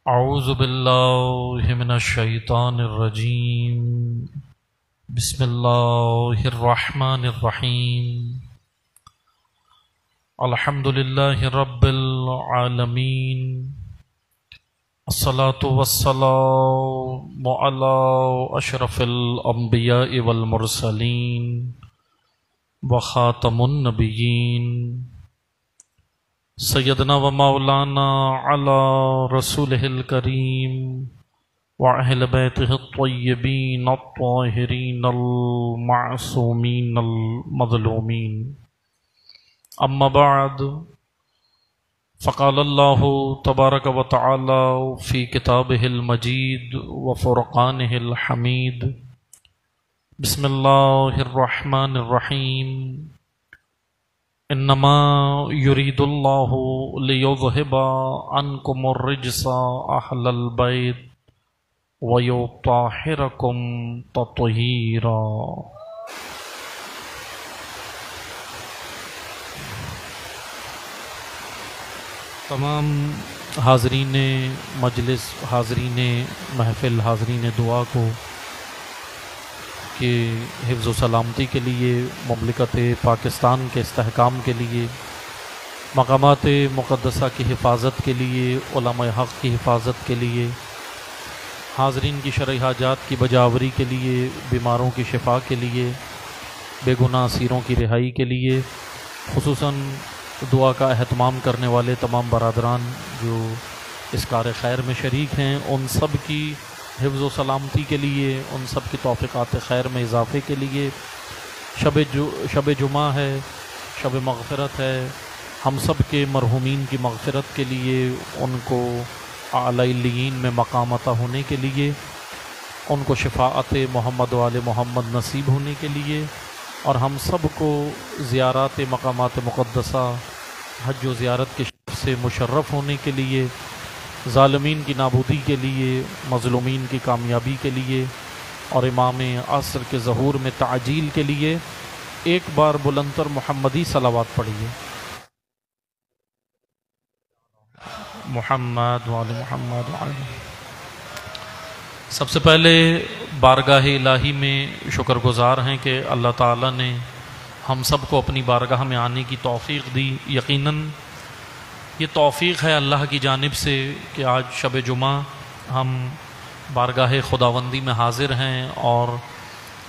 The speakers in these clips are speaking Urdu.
اعوذ باللہ من الشیطان الرجیم بسم اللہ الرحمن الرحیم الحمد للہ رب العالمین الصلاة والسلام علی اشرف الانبیاء والمرسلین وخاتم النبیین سیدنا و مولانا علی رسولہ الکریم وأہل بیتہ الطیبین الطاہرین المعصومین المظلومین اما بعد فقال اللہ تبارک و تعالی فی کتابہ المجید وفرقانہ الحمید بسم اللہ الرحمن الرحیم انما یرید اللہ لیذہب عنکم الرجس اہل البیت ویطہرکم تطہیرا۔ تمام حاضرین مجلس، حاضرین محفل، حاضرین دعا کو کہ حفظ و سلامتی کے لیے، مملکت پاکستان کے استحکام کے لیے، مقامات مقدسہ کی حفاظت کے لیے، علماء حق کی حفاظت کے لیے، حاضرین کی شرعی حاجات کی بجاوری کے لیے، بیماروں کی شفا کے لیے، بے گناہ اسیروں کی رہائی کے لیے، خصوصاً دعا کا اہتمام کرنے والے تمام برادران جو اس کار خیر میں شریک ہیں، ان سب کی حفظ و سلامتی کے لیے، ان سب کی توفیقات خیر میں اضافے کے لیے شب جمعہ ہے، شب مغفرت ہے، ہم سب کے مرحومین کی مغفرت کے لیے، ان کو اعلی علیین میں مقام عطا ہونے کے لیے، ان کو شفاعت محمد و آل محمد نصیب ہونے کے لیے، اور ہم سب کو زیارات مقامات مقدسہ، حج و زیارت کے شرف سے مشرف ہونے کے لیے، ظالمین کی نابودی کے لیے، مظلومین کی کامیابی کے لیے، اور امام عصر کے ظہور میں تعجیل کے لیے ایک بار بلندتر محمدی صلوات پڑھیے۔ محمد وآل محمد وآل۔ سب سے پہلے بارگاہ الہی میں شکر گزار ہیں کہ اللہ تعالیٰ نے ہم سب کو اپنی بارگاہ میں آنے کی توفیق دی۔ یقیناً یہ توفیق ہے اللہ کی جانب سے کہ آج شب جمعہ ہم بارگاہ خداوندی میں حاضر ہیں اور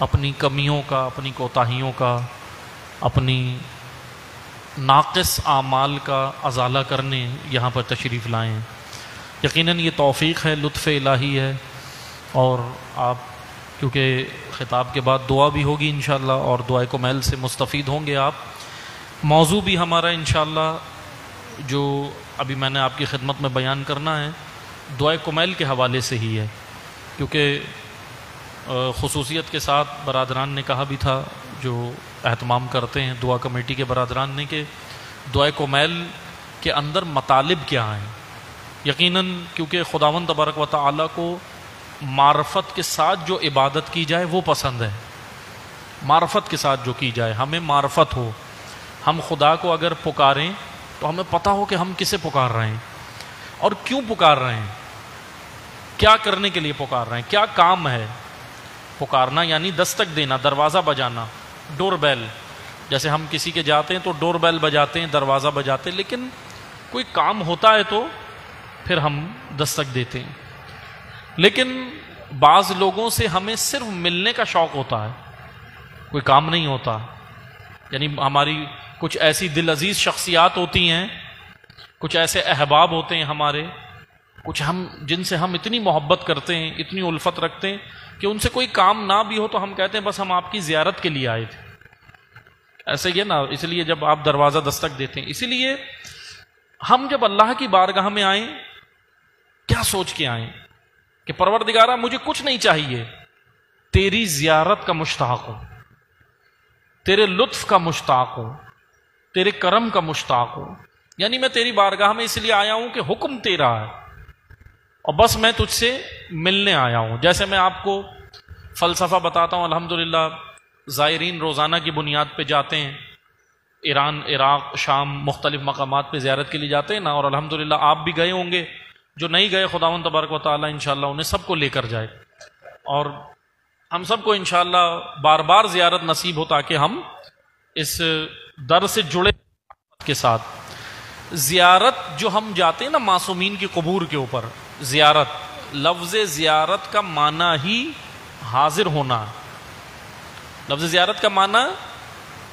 اپنی کمیوں کا، اپنی کوتاہیوں کا، اپنی ناقص اعمال کا ازالہ کرنے یہاں پر تشریف لائے ہیں۔ یقیناً یہ توفیق ہے، لطف الہی ہے، اور آپ کیونکہ خطاب کے بعد دعا بھی ہوگی انشاءاللہ، اور دعائے کمیل سے مستفید ہوں گے آپ۔ موضوع بھی ہمارا انشاءاللہ جو ابھی میں نے آپ کی خدمت میں بیان کرنا ہے، دعائے کمیل کے حوالے سے ہی ہے، کیونکہ خصوصیت کے ساتھ برادران نے کہا بھی تھا جو اہتمام کرتے ہیں دعا کمیٹی کے برادران نے، کہ دعائے کمیل کے اندر مطالب کیا ہیں۔ یقیناً کیونکہ خداوند تبارک و تعالیٰ کو معرفت کے ساتھ جو عبادت کی جائے وہ پسند ہے، معرفت کے ساتھ جو کی جائے، ہمیں معرفت ہو، ہم خدا کو اگر پکاریں تو ہمیں پتہ ہو کہ ہم کسے پکار رہے ہیں اور کیوں پکار رہے ہیں، کیا کرنے کے لیے پکار رہے ہیں، کیا کام ہے۔ پکارنا یعنی دستک دینا، دروازہ بجانا، ڈور بیل، جیسے ہم کسی کے جاتے ہیں تو ڈور بیل بجاتے ہیں، دروازہ بجاتے ہیں، لیکن کوئی کام ہوتا ہے تو پھر ہم دستک دیتے ہیں۔ لیکن بعض لوگوں سے ہمیں صرف ملنے کا شوق ہوتا ہے، کوئی کام نہیں ہوتا۔ یعنی ہماری کچھ ایسی دل عزیز شخصیات ہوتی ہیں، کچھ ایسے احباب ہوتے ہیں ہمارے، کچھ ہم جن سے ہم اتنی محبت کرتے ہیں، اتنی الفت رکھتے ہیں کہ ان سے کوئی کام نہ بھی ہو تو ہم کہتے ہیں بس ہم آپ کی زیارت کے لیے آئے تھے۔ ایسے ہی ہے نا، اس لیے جب آپ دروازہ دستک دیتے ہیں، اسی لیے ہم جب اللہ کی بارگاہ میں آئیں کیا سوچ کے آئیں کہ پروردگارہ مجھے کچھ نہیں چاہیے، تیری زیارت کا مشتاق ہوں، تیرے لطف کا مشتاق ہوں، تیرے کرم کا مشتاق ہوں۔ یعنی میں تیری بارگاہ میں اس لیے آیا ہوں کہ حکم تیرا ہے اور بس میں تجھ سے ملنے آیا ہوں۔ جیسے میں آپ کو فلسفہ بتاتا ہوں، الحمدللہ زائرین روزانہ کی بنیاد پہ جاتے ہیں، ایران، عراق، شام، مختلف مقامات پہ زیارت کے لیے جاتے ہیں نا، اور الحمدللہ آپ بھی گئے ہوں گے جو نہیں گئے خداوند تبارک و تعالیٰ انشاءاللہ انہیں سب کو لے کر جائے، اور ہم سب کو انشاءاللہ بار بار زیارت نصیب ہو تاکہ ہم اس در سے جڑے کے ساتھ۔ زیارت جو ہم جاتے ہیں نا معصومین کی قبور کے اوپر، زیارت، لفظ زیارت کا معنی ہی حاضر ہونا ہے۔ لفظ زیارت کا معنی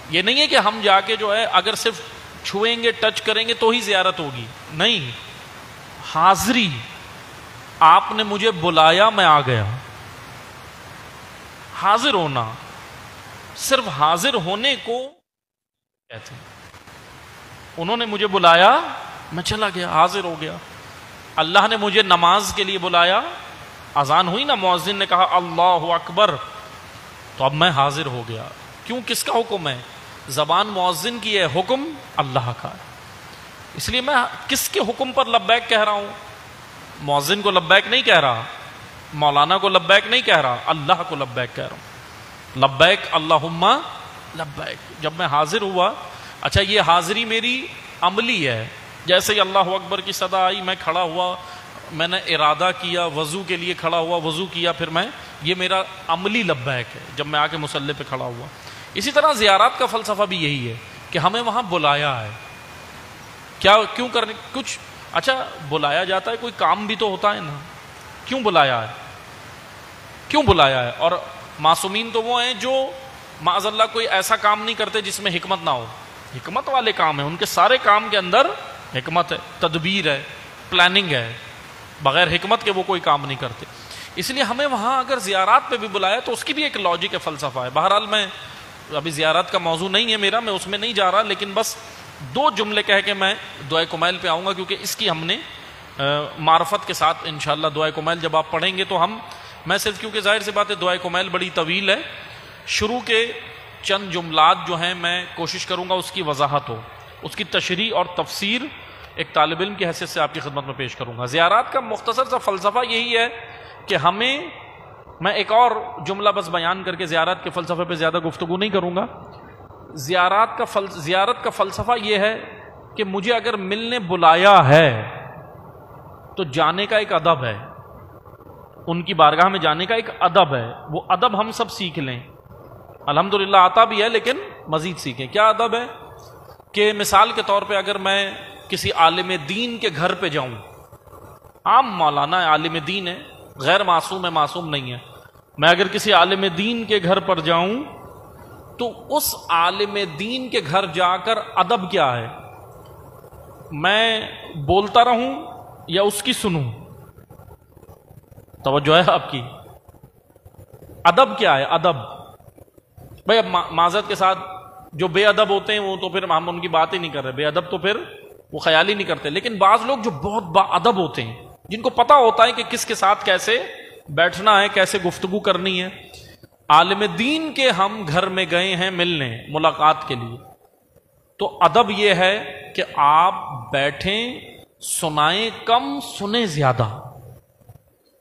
یہ نہیں ہے کہ ہم جا کے جو ہے اگر صرف چھوئیں گے ٹچ کریں گے تو ہی زیارت ہوگی، نہیں، حاضری، آپ نے مجھے بلایا میں آ گیا، حاضر ہونا، صرف حاضر ہونے کو کہتے ہیں۔ انہوں نے مجھے بلایا میں چلا گیا، حاضر ہو گیا۔ اللہ نے مجھے نماز کے لیے بلایا، اذان ہوئی نا، مؤذن نے کہا اللہ اکبر، تو اب میں حاضر ہو گیا۔ کیوں؟ کس کا حکم ہے؟ زبان مؤذن کی ہے، حکم اللہ کا ہے، اس لیے میں کس کے حکم پر لبیک کہہ رہا ہوں؟ مؤذن کو لبیک نہیں کہہ رہا، مولانا کو لبیک نہیں کہہ رہا، اللہ کو لبیک کہہ رہا ہوں، لبیک اللہم لبیک۔ جب میں حاضر ہوا، اچھا یہ حاضری میری عملی ہے، جیسے ہی اللہ اکبر کی صدا آئی میں کھڑا ہوا، میں نے ارادہ کیا، وضو کے لیے کھڑا ہوا، وضو کیا، پھر میں، یہ میرا عملی لبیک ہے جب میں آ کے مصلی پہ کھڑا ہوا۔ اسی طرح زیارات کا فلسفہ بھی یہی ہے کہ ہمیں وہاں بلایا ہے، کیا کیوں کرنے، کچھ اچھا بلایا جاتا ہے، کوئی کام بھی تو ہوتا ہے نا، کیوں بلایا ہے، کیوں بلایا ہے؟ اور معصومین تو وہ ہیں جو معاذ اللہ کوئی ایسا کام نہیں کرتے جس میں حکمت نہ ہو، حکمت والے کام ہیں، ان کے سارے کام کے اندر حکمت ہے، تدبیر ہے، پلاننگ ہے، بغیر حکمت کے وہ کوئی کام نہیں کرتے۔ اس لیے ہمیں وہاں اگر زیارات پہ بھی بلایا تو اس کی بھی ایک لاجک ہے، فلسفہ ہے۔ بہرحال میں ابھی زیارت کا موضوع نہیں ہے میرا، میں اس میں نہیں جا رہا، لیکن بس دو جملے کہہ کے میں دعائے کمیل پہ آؤں گا، کیونکہ اس کی ہم نے معرفت کے ساتھ انشاءاللہ دعائے کمیل جب آپ پڑھیں گے تو میں صرف، کیونکہ ظاہر سی بات ہے دعائے کمیل بڑی طویل ہے، شروع کے چند جملات جو ہیں میں کوشش کروں گا اس کی وضاحت ہو، اس کی تشریح اور تفسیر ایک طالب علم کی حیثیت سے آپ کی خدمت میں پیش کروں گا۔ زیارات کا مختصر سا فلسفہ یہی ہے کہ ہمیں، میں ایک اور جملہ بس بیان کر کے زیارت کے فلسفے پہ زیادہ گفتگو نہیں کروں گا۔ زیارت کا فلسفہ یہ ہے کہ مجھے اگر ملنے بلایا ہے تو جانے کا ایک ادب ہے، ان کی بارگاہ میں جانے کا ایک ادب ہے، وہ ادب ہم سب سیکھ لیں، الحمدللہ آتا بھی ہے لیکن مزید سیکھیں۔ کیا ادب ہے؟ کہ مثال کے طور پہ اگر میں کسی عالم دین کے گھر پہ جاؤں، عام مولانا ہے، عالم دین ہے، غیر معصوم ہے، معصوم نہیں ہے، میں اگر کسی عالم دین کے گھر پر جاؤں تو اس عالم دین کے گھر جا کر ادب کیا ہے؟ میں بولتا رہوں یا اس کی سنوں؟ توجہ ہے آپ کی؟ ادب کیا ہے؟ ادب بھائی، اب معذرت کے ساتھ جو بے ادب ہوتے ہیں وہ تو پھر ہم ان کی بات ہی نہیں کر رہے، بے ادب تو پھر وہ خیال ہی نہیں کرتے، لیکن بعض لوگ جو بہت با ادب ہوتے ہیں، جن کو پتہ ہوتا ہے کہ کس کے ساتھ کیسے بیٹھنا ہے، کیسے گفتگو کرنی ہے۔ عالم دین کے ہم گھر میں گئے ہیں ملنے، ملاقات کے لیے، تو ادب یہ ہے کہ آپ بیٹھیں، سنائیں کم، سنیں زیادہ۔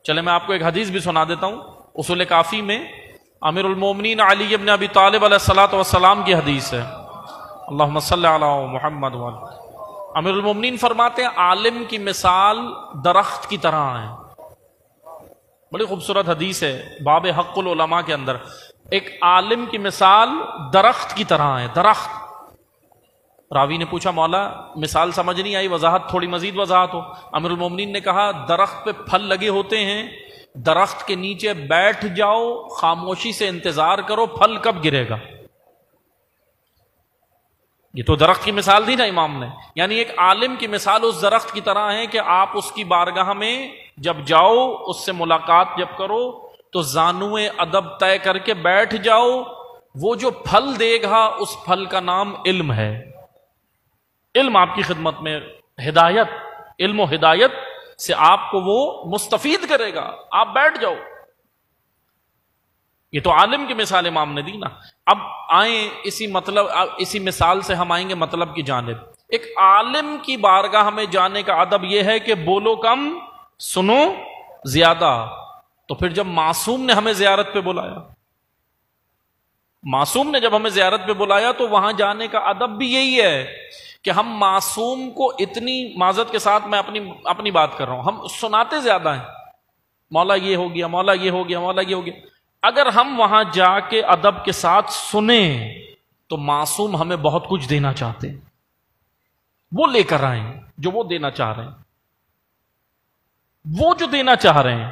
چلے میں آپ کو ایک حدیث بھی سنا دیتا ہوں، اصول کافی میں امیر المومنین علی ابن ابی طالب علیہ الصلوۃ والسلام کی حدیث ہے، اللہم صلی علی محمد وعلی۔ امیر المومنین فرماتے ہیں عالم کی مثال درخت کی طرح ہے، بڑی خوبصورت حدیث ہے، باب حق العلماء کے اندر، ایک عالم کی مثال درخت کی طرح ہے، درخت۔ راوی نے پوچھا مولا مثال سمجھ نہیں آئی، وضاحت، تھوڑی مزید وضاحت ہو۔ امیر المومنین نے کہا درخت پہ پھل لگے ہوتے ہیں، درخت کے نیچے بیٹھ جاؤ، خاموشی سے انتظار کرو پھل کب گرے گا۔ یہ تو درخت کی مثال دی نا امام نے، یعنی ایک عالم کی مثال اس درخت کی طرح ہے کہ آپ اس کی بارگاہ میں جب جاؤ، اس سے ملاقات جب کرو تو زانوئے ادب طے کر کے بیٹھ جاؤ، وہ جو پھل دے گا اس پھل کا نام علم ہے، علم آپ کی خدمت میں، ہدایت، علم و ہدایت سے آپ کو وہ مستفید کرے گا، آپ بیٹھ جاؤ۔ یہ تو عالم کی مثال امام نے دی نا۔ اب آئیں اسی مثال سے ہم آئیں گے مطلب کی جانب۔ ایک عالم کی بارگاہ میں جانے کا ادب یہ ہے کہ بولو کم، سنو زیادہ۔ تو پھر جب معصوم نے ہمیں زیارت پہ بلایا، معصوم نے جب ہمیں زیارت پہ بلایا تو وہاں جانے کا ادب بھی یہی ہے کہ ہم معصوم کو اتنی معذرت کے ساتھ میں اپنی بات کر رہا ہوں، ہم سناتے زیادہ ہیں، مولا یہ ہو گیا، مولا یہ ہو گیا، مولا یہ ہو گیا۔ اگر ہم وہاں جا کے ادب کے ساتھ سنیں تو معصوم ہمیں بہت کچھ دینا چاہتے ہیں، وہ لے کر آئیں جو وہ دینا چاہ رہے ہیں، وہ جو دینا چاہ رہے ہیں۔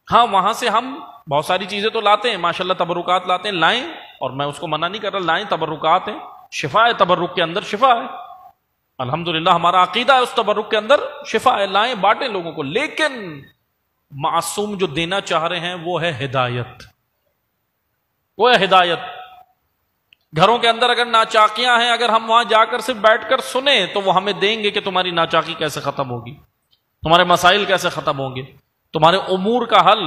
ہاں وہاں سے ہم بہت ساری چیزیں تو لاتے ہیں، ماشاءاللہ تبرکات لاتے ہیں، لائیں، اور میں اس کو منع نہیں کر رہا، لائیں، تبرکات ہیں، شفا ہے، تبرک کے اندر شفا ہے، الحمدللہ ہمارا عقیدہ ہے اس تبرک کے اندر شفا ہے، لائیں، بانٹیں لوگوں کو۔ لیکن معصوم جو دینا چاہ رہے ہیں وہ ہے ہدایت، وہ ہے ہدایت۔ گھروں کے اندر اگر ناچاکیاں ہیں، اگر ہم وہاں جا کر صرف بیٹھ کر سنیں تو وہ ہمیں دیں گے کہ تمہاری ناچاکی کیسے ختم ہوگی، تمہارے مسائل کیسے ختم ہوں گے، تمہارے امور کا حل،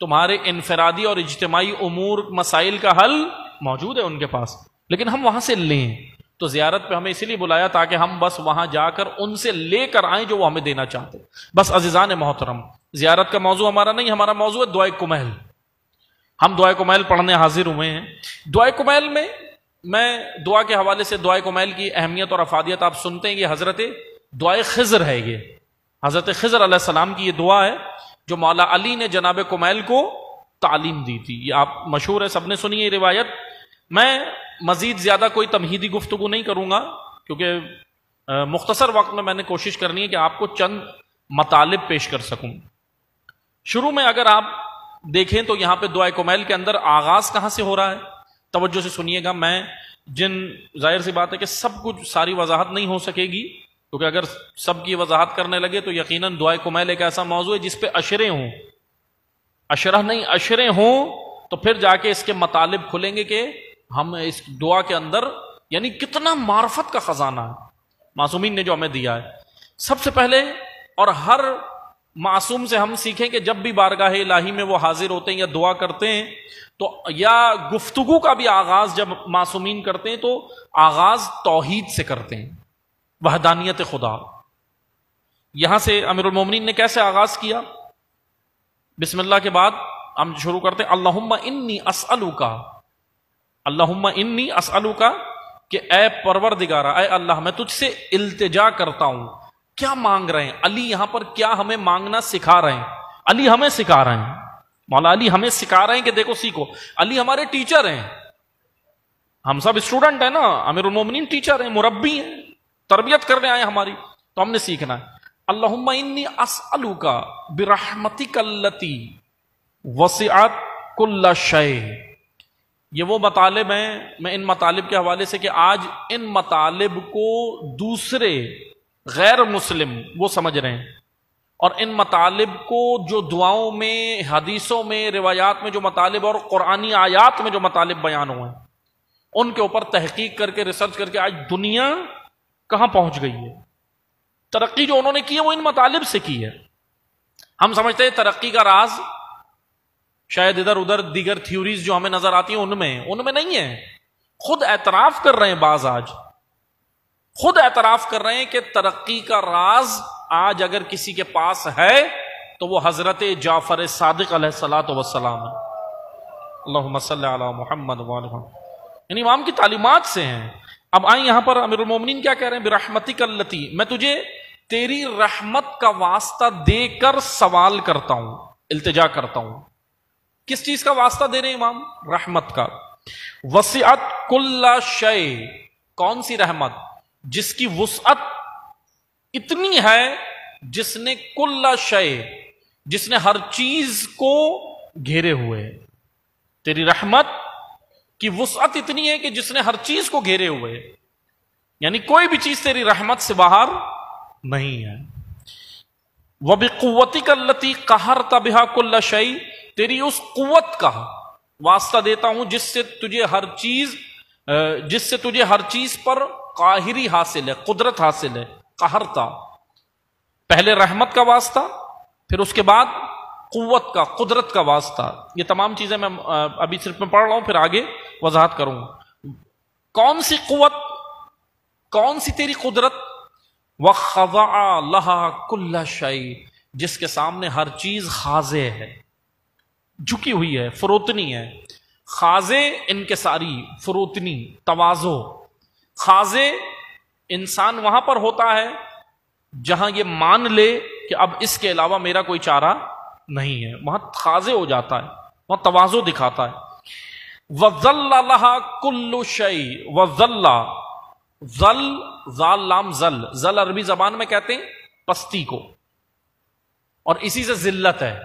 تمہارے انفرادی اور اجتماعی امور مسائل کا حل موجود ہے ان کے پاس۔ لیکن ہم وہاں سے لیں، تو زیارت پہ ہمیں اسی لیے بلایا تاکہ ہم بس وہاں جا کر ان سے لے کر آئیں جو وہ ہمیں دینا چاہتے۔ بس عزیزان محترم، زیارت کا موضوع ہمارا نہیں، ہمارا موضوع ہے دعائے کمیل۔ ہم دعائے کمیل پڑھنے حاضر ہوئے ہیں۔ دعائے کمیل میں دعا کے حوالے سے دعائے کمیل کی اہمیت اور افادیت آپ سنتے ہیں، یہ حضرت دعائے خضر ہے، یہ حضرت خضر علیہ السلام کی یہ دعا ہے جو مولا علی نے جناب کمیل کو تعلیم دی تھی۔ یہ آپ مشہور ہے، سب نے سنی ہے روایت۔ میں مزید زیادہ کوئی تمہیدی گفتگو نہیں کروں گا کیونکہ مختصر وقت میں نے کوشش کرنی ہے کہ آپ کو چند مطالب پیش کر سکوں۔ شروع میں اگر آپ دیکھیں تو یہاں پہ دعائے کمیل کے اندر آغاز کہاں سے ہو رہا ہے، توجہ سے سنیے گا۔ میں ظاہر سی بات ہے کہ سب کچھ ساری وضاحت نہیں ہو سکے گی، کیونکہ اگر سب کی وضاحت کرنے لگے تو یقیناً دعائے کمیل ایک ایسا موضوع ہے جس پہ اشرے ہوں، اشرح نہیں اشرے ہوں، تو پھر جا کے اس کے مطالب کھلیں گے کہ ہم اس دعا کے اندر یعنی کتنا معرفت کا خزانہ ہے معصومین نے جو ہمیں دیا ہے۔ سب سے پہلے اور ہر معصوم سے ہم سیکھیں کہ جب بھی بارگاہ الہی میں وہ حاضر ہوتے ہیں یا دعا کرتے ہیں تو یا گفتگو کا بھی آغاز جب معصومین کرتے ہیں تو آغاز توحید سے کرتے ہیں، وحدانیت خدا۔ یہاں سے امیر المومنین نے کیسے آغاز کیا؟ بسم اللہ کے بعد ہم شروع کرتے ہیں اللہم انی اسألوکا، اللہم انی اسألوکا، کہ اے پروردگارہ، اے اللہ میں تجھ سے التجا کرتا ہوں۔ کیا مانگ رہے ہیں علی یہاں پر؟ کیا ہمیں مانگنا سکھا رہے ہیں؟ علی ہمیں سکھا رہے ہیں، مولا علی ہمیں سکھا رہے ہیں کہ دیکھو سیکھو۔ علی ہمارے ٹیچر ہیں، ہم سب اسٹوڈنٹ ہیں نا، امیر المومنین ٹیچر ہیں، مربی ہیں، تربیت کرنے آئے ہماری، تو ہم نے سیکھنا ہے۔ اللہم انی اسألوکا برحمتک التی وسعت کل شیء۔ یہ وہ مطالب ہیں، میں ان مطالب کے حوالے سے کہ آج ان مطالب کو دوسرے غیر مسلم وہ سمجھ رہے ہیں، اور ان مطالب کو جو دعاؤں میں، حدیثوں میں، روایات میں جو مطالب اور قرآنی آیات میں جو مطالب بیان ہوئے ہیں ان کے اوپر تحقیق کر کے، ریسرچ کر کے آج دنیا کہاں پہنچ گئی ہے۔ ترقی جو انہوں نے کی ہے وہ ان مطالب سے کی ہے۔ ہم سمجھتے ہیں ترقی کا راز شاید ادھر ادھر دیگر تھیوریز جو ہمیں نظر آتی ہیں ان میں نہیں ہے۔ خود اعتراف کر رہے ہیں بعض، آج خود اعتراف کر رہے ہیں کہ ترقی کا راز آج اگر کسی کے پاس ہے تو وہ حضرت جعفر صادق علیہ الصلوۃ والسلام ہے۔ اللہم صلی علی محمد وعلی محمد، یعنی امام کی تعلیمات سے ہیں۔ اب آئیں یہاں پر امیر المومنین کیا کہہ رہے ہیں؟ برحمتک التی، میں تجھے تیری رحمت کا واسطہ دے کر سوال کرتا ہوں، التجا کرتا ہوں۔ کس چیز کا واسطہ دے رہے ہیں امام؟ رحمت کا۔ وسعت کل شیء، کون سی رحمت؟ جس کی وسعت اتنی ہے، جس نے کل شیء، جس نے ہر چیز کو گھیرے ہوئے۔ تیری رحمت کی وسعت اتنی ہے کہ جس نے ہر چیز کو گھیرے ہوئے، یعنی کوئی بھی چیز تیری رحمت سے باہر نہیں ہے۔ وَبِقُوَّتِكَ الَّتِي قَهَرْتَ بِهَا كُلَّ شَيْءٍ، تیری اس قوت کا واسطہ دیتا ہوں جس سے تجھے ہر چیز پر قاہری حاصل ہے، قدرت حاصل ہے۔ قہرتا، پہلے رحمت کا واسطہ، پھر اس کے بعد قوت کا، قدرت کا واسطہ۔ یہ تمام چیزیں میں ابھی صرف میں پڑھ رہا ہوں، پھر آگے وضاحت کروں گا۔ کون سی قوت، کون سی تیری قدرت؟ وَخَضَعَ لَهَا كُلَّ شَيْءٍ، جس کے سامنے ہر چیز خاضع ہے، جھکی ہوئی ہے، فروتنی ہے۔ خاضع انکساری، فروتنی، تواضع۔ خاضع انسان وہاں پر ہوتا ہے جہاں یہ مان لے کہ اب اس کے علاوہ میرا کوئی چارہ نہیں ہے، وہاں خاضع ہو جاتا ہے، وہاں تواضع دکھاتا ہے۔ وَذَلَّ لَهَا كُلُّ شَيْءٍ وَذَلَّ، ذل ذال لام ذل، ذل عربی زبان میں کہتے ہیں پستی کو، اور اسی سے ذلت ہے،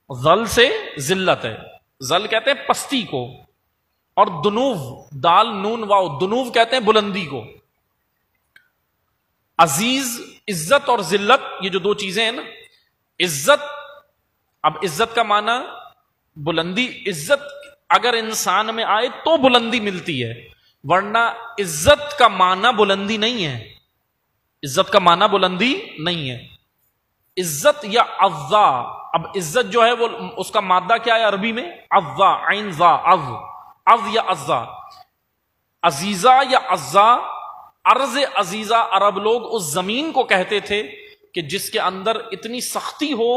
ذل سے ذلت ہے، ذل کہتے ہیں پستی کو، اور دنوو دال نون واو دنوو کہتے ہیں بلندی کو۔ عزیز عزت اور ذلت یہ جو دو چیزیں ہیں نا، عزت، اب عزت کا معنی بلندی، عزت اگر انسان میں آئے تو بلندی ملتی ہے، ورنہ عزت کا معنی بلندی نہیں ہے، عزت کا معنی بلندی نہیں ہے۔ عزت یا عزا، اب عزت جو ہے وہ اس کا مادہ کیا ہے عربی میں؟ عزا، عین زا، عز یا عزا، عزیزہ یا عزا، ارض عزیزہ عرب لوگ اس زمین کو کہتے تھے کہ جس کے اندر اتنی سختی ہو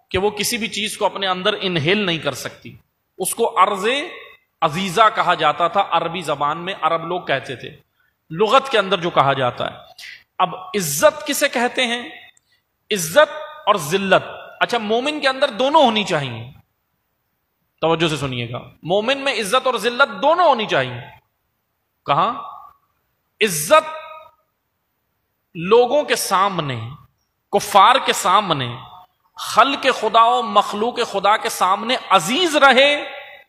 کہ وہ کسی بھی چیز کو اپنے اندر انہیل نہیں کر سکتی، اس کو ارض عزیزہ کہا جاتا تھا، عربی زبان میں عرب لوگ کہتے تھے، لغت کے اندر جو کہا جاتا ہے۔ اب عزت کسے کہتے ہیں؟ عزت اور ذلت، اچھا مومن کے اندر دونوں ہونی چاہیے، توجہ سے سنیے گا، مومن میں عزت اور ذلت دونوں ہونی چاہیے۔ کہاں؟ عزت لوگوں کے سامنے، کفار کے سامنے، خلق خدا و مخلوق خدا کے سامنے عزیز رہے،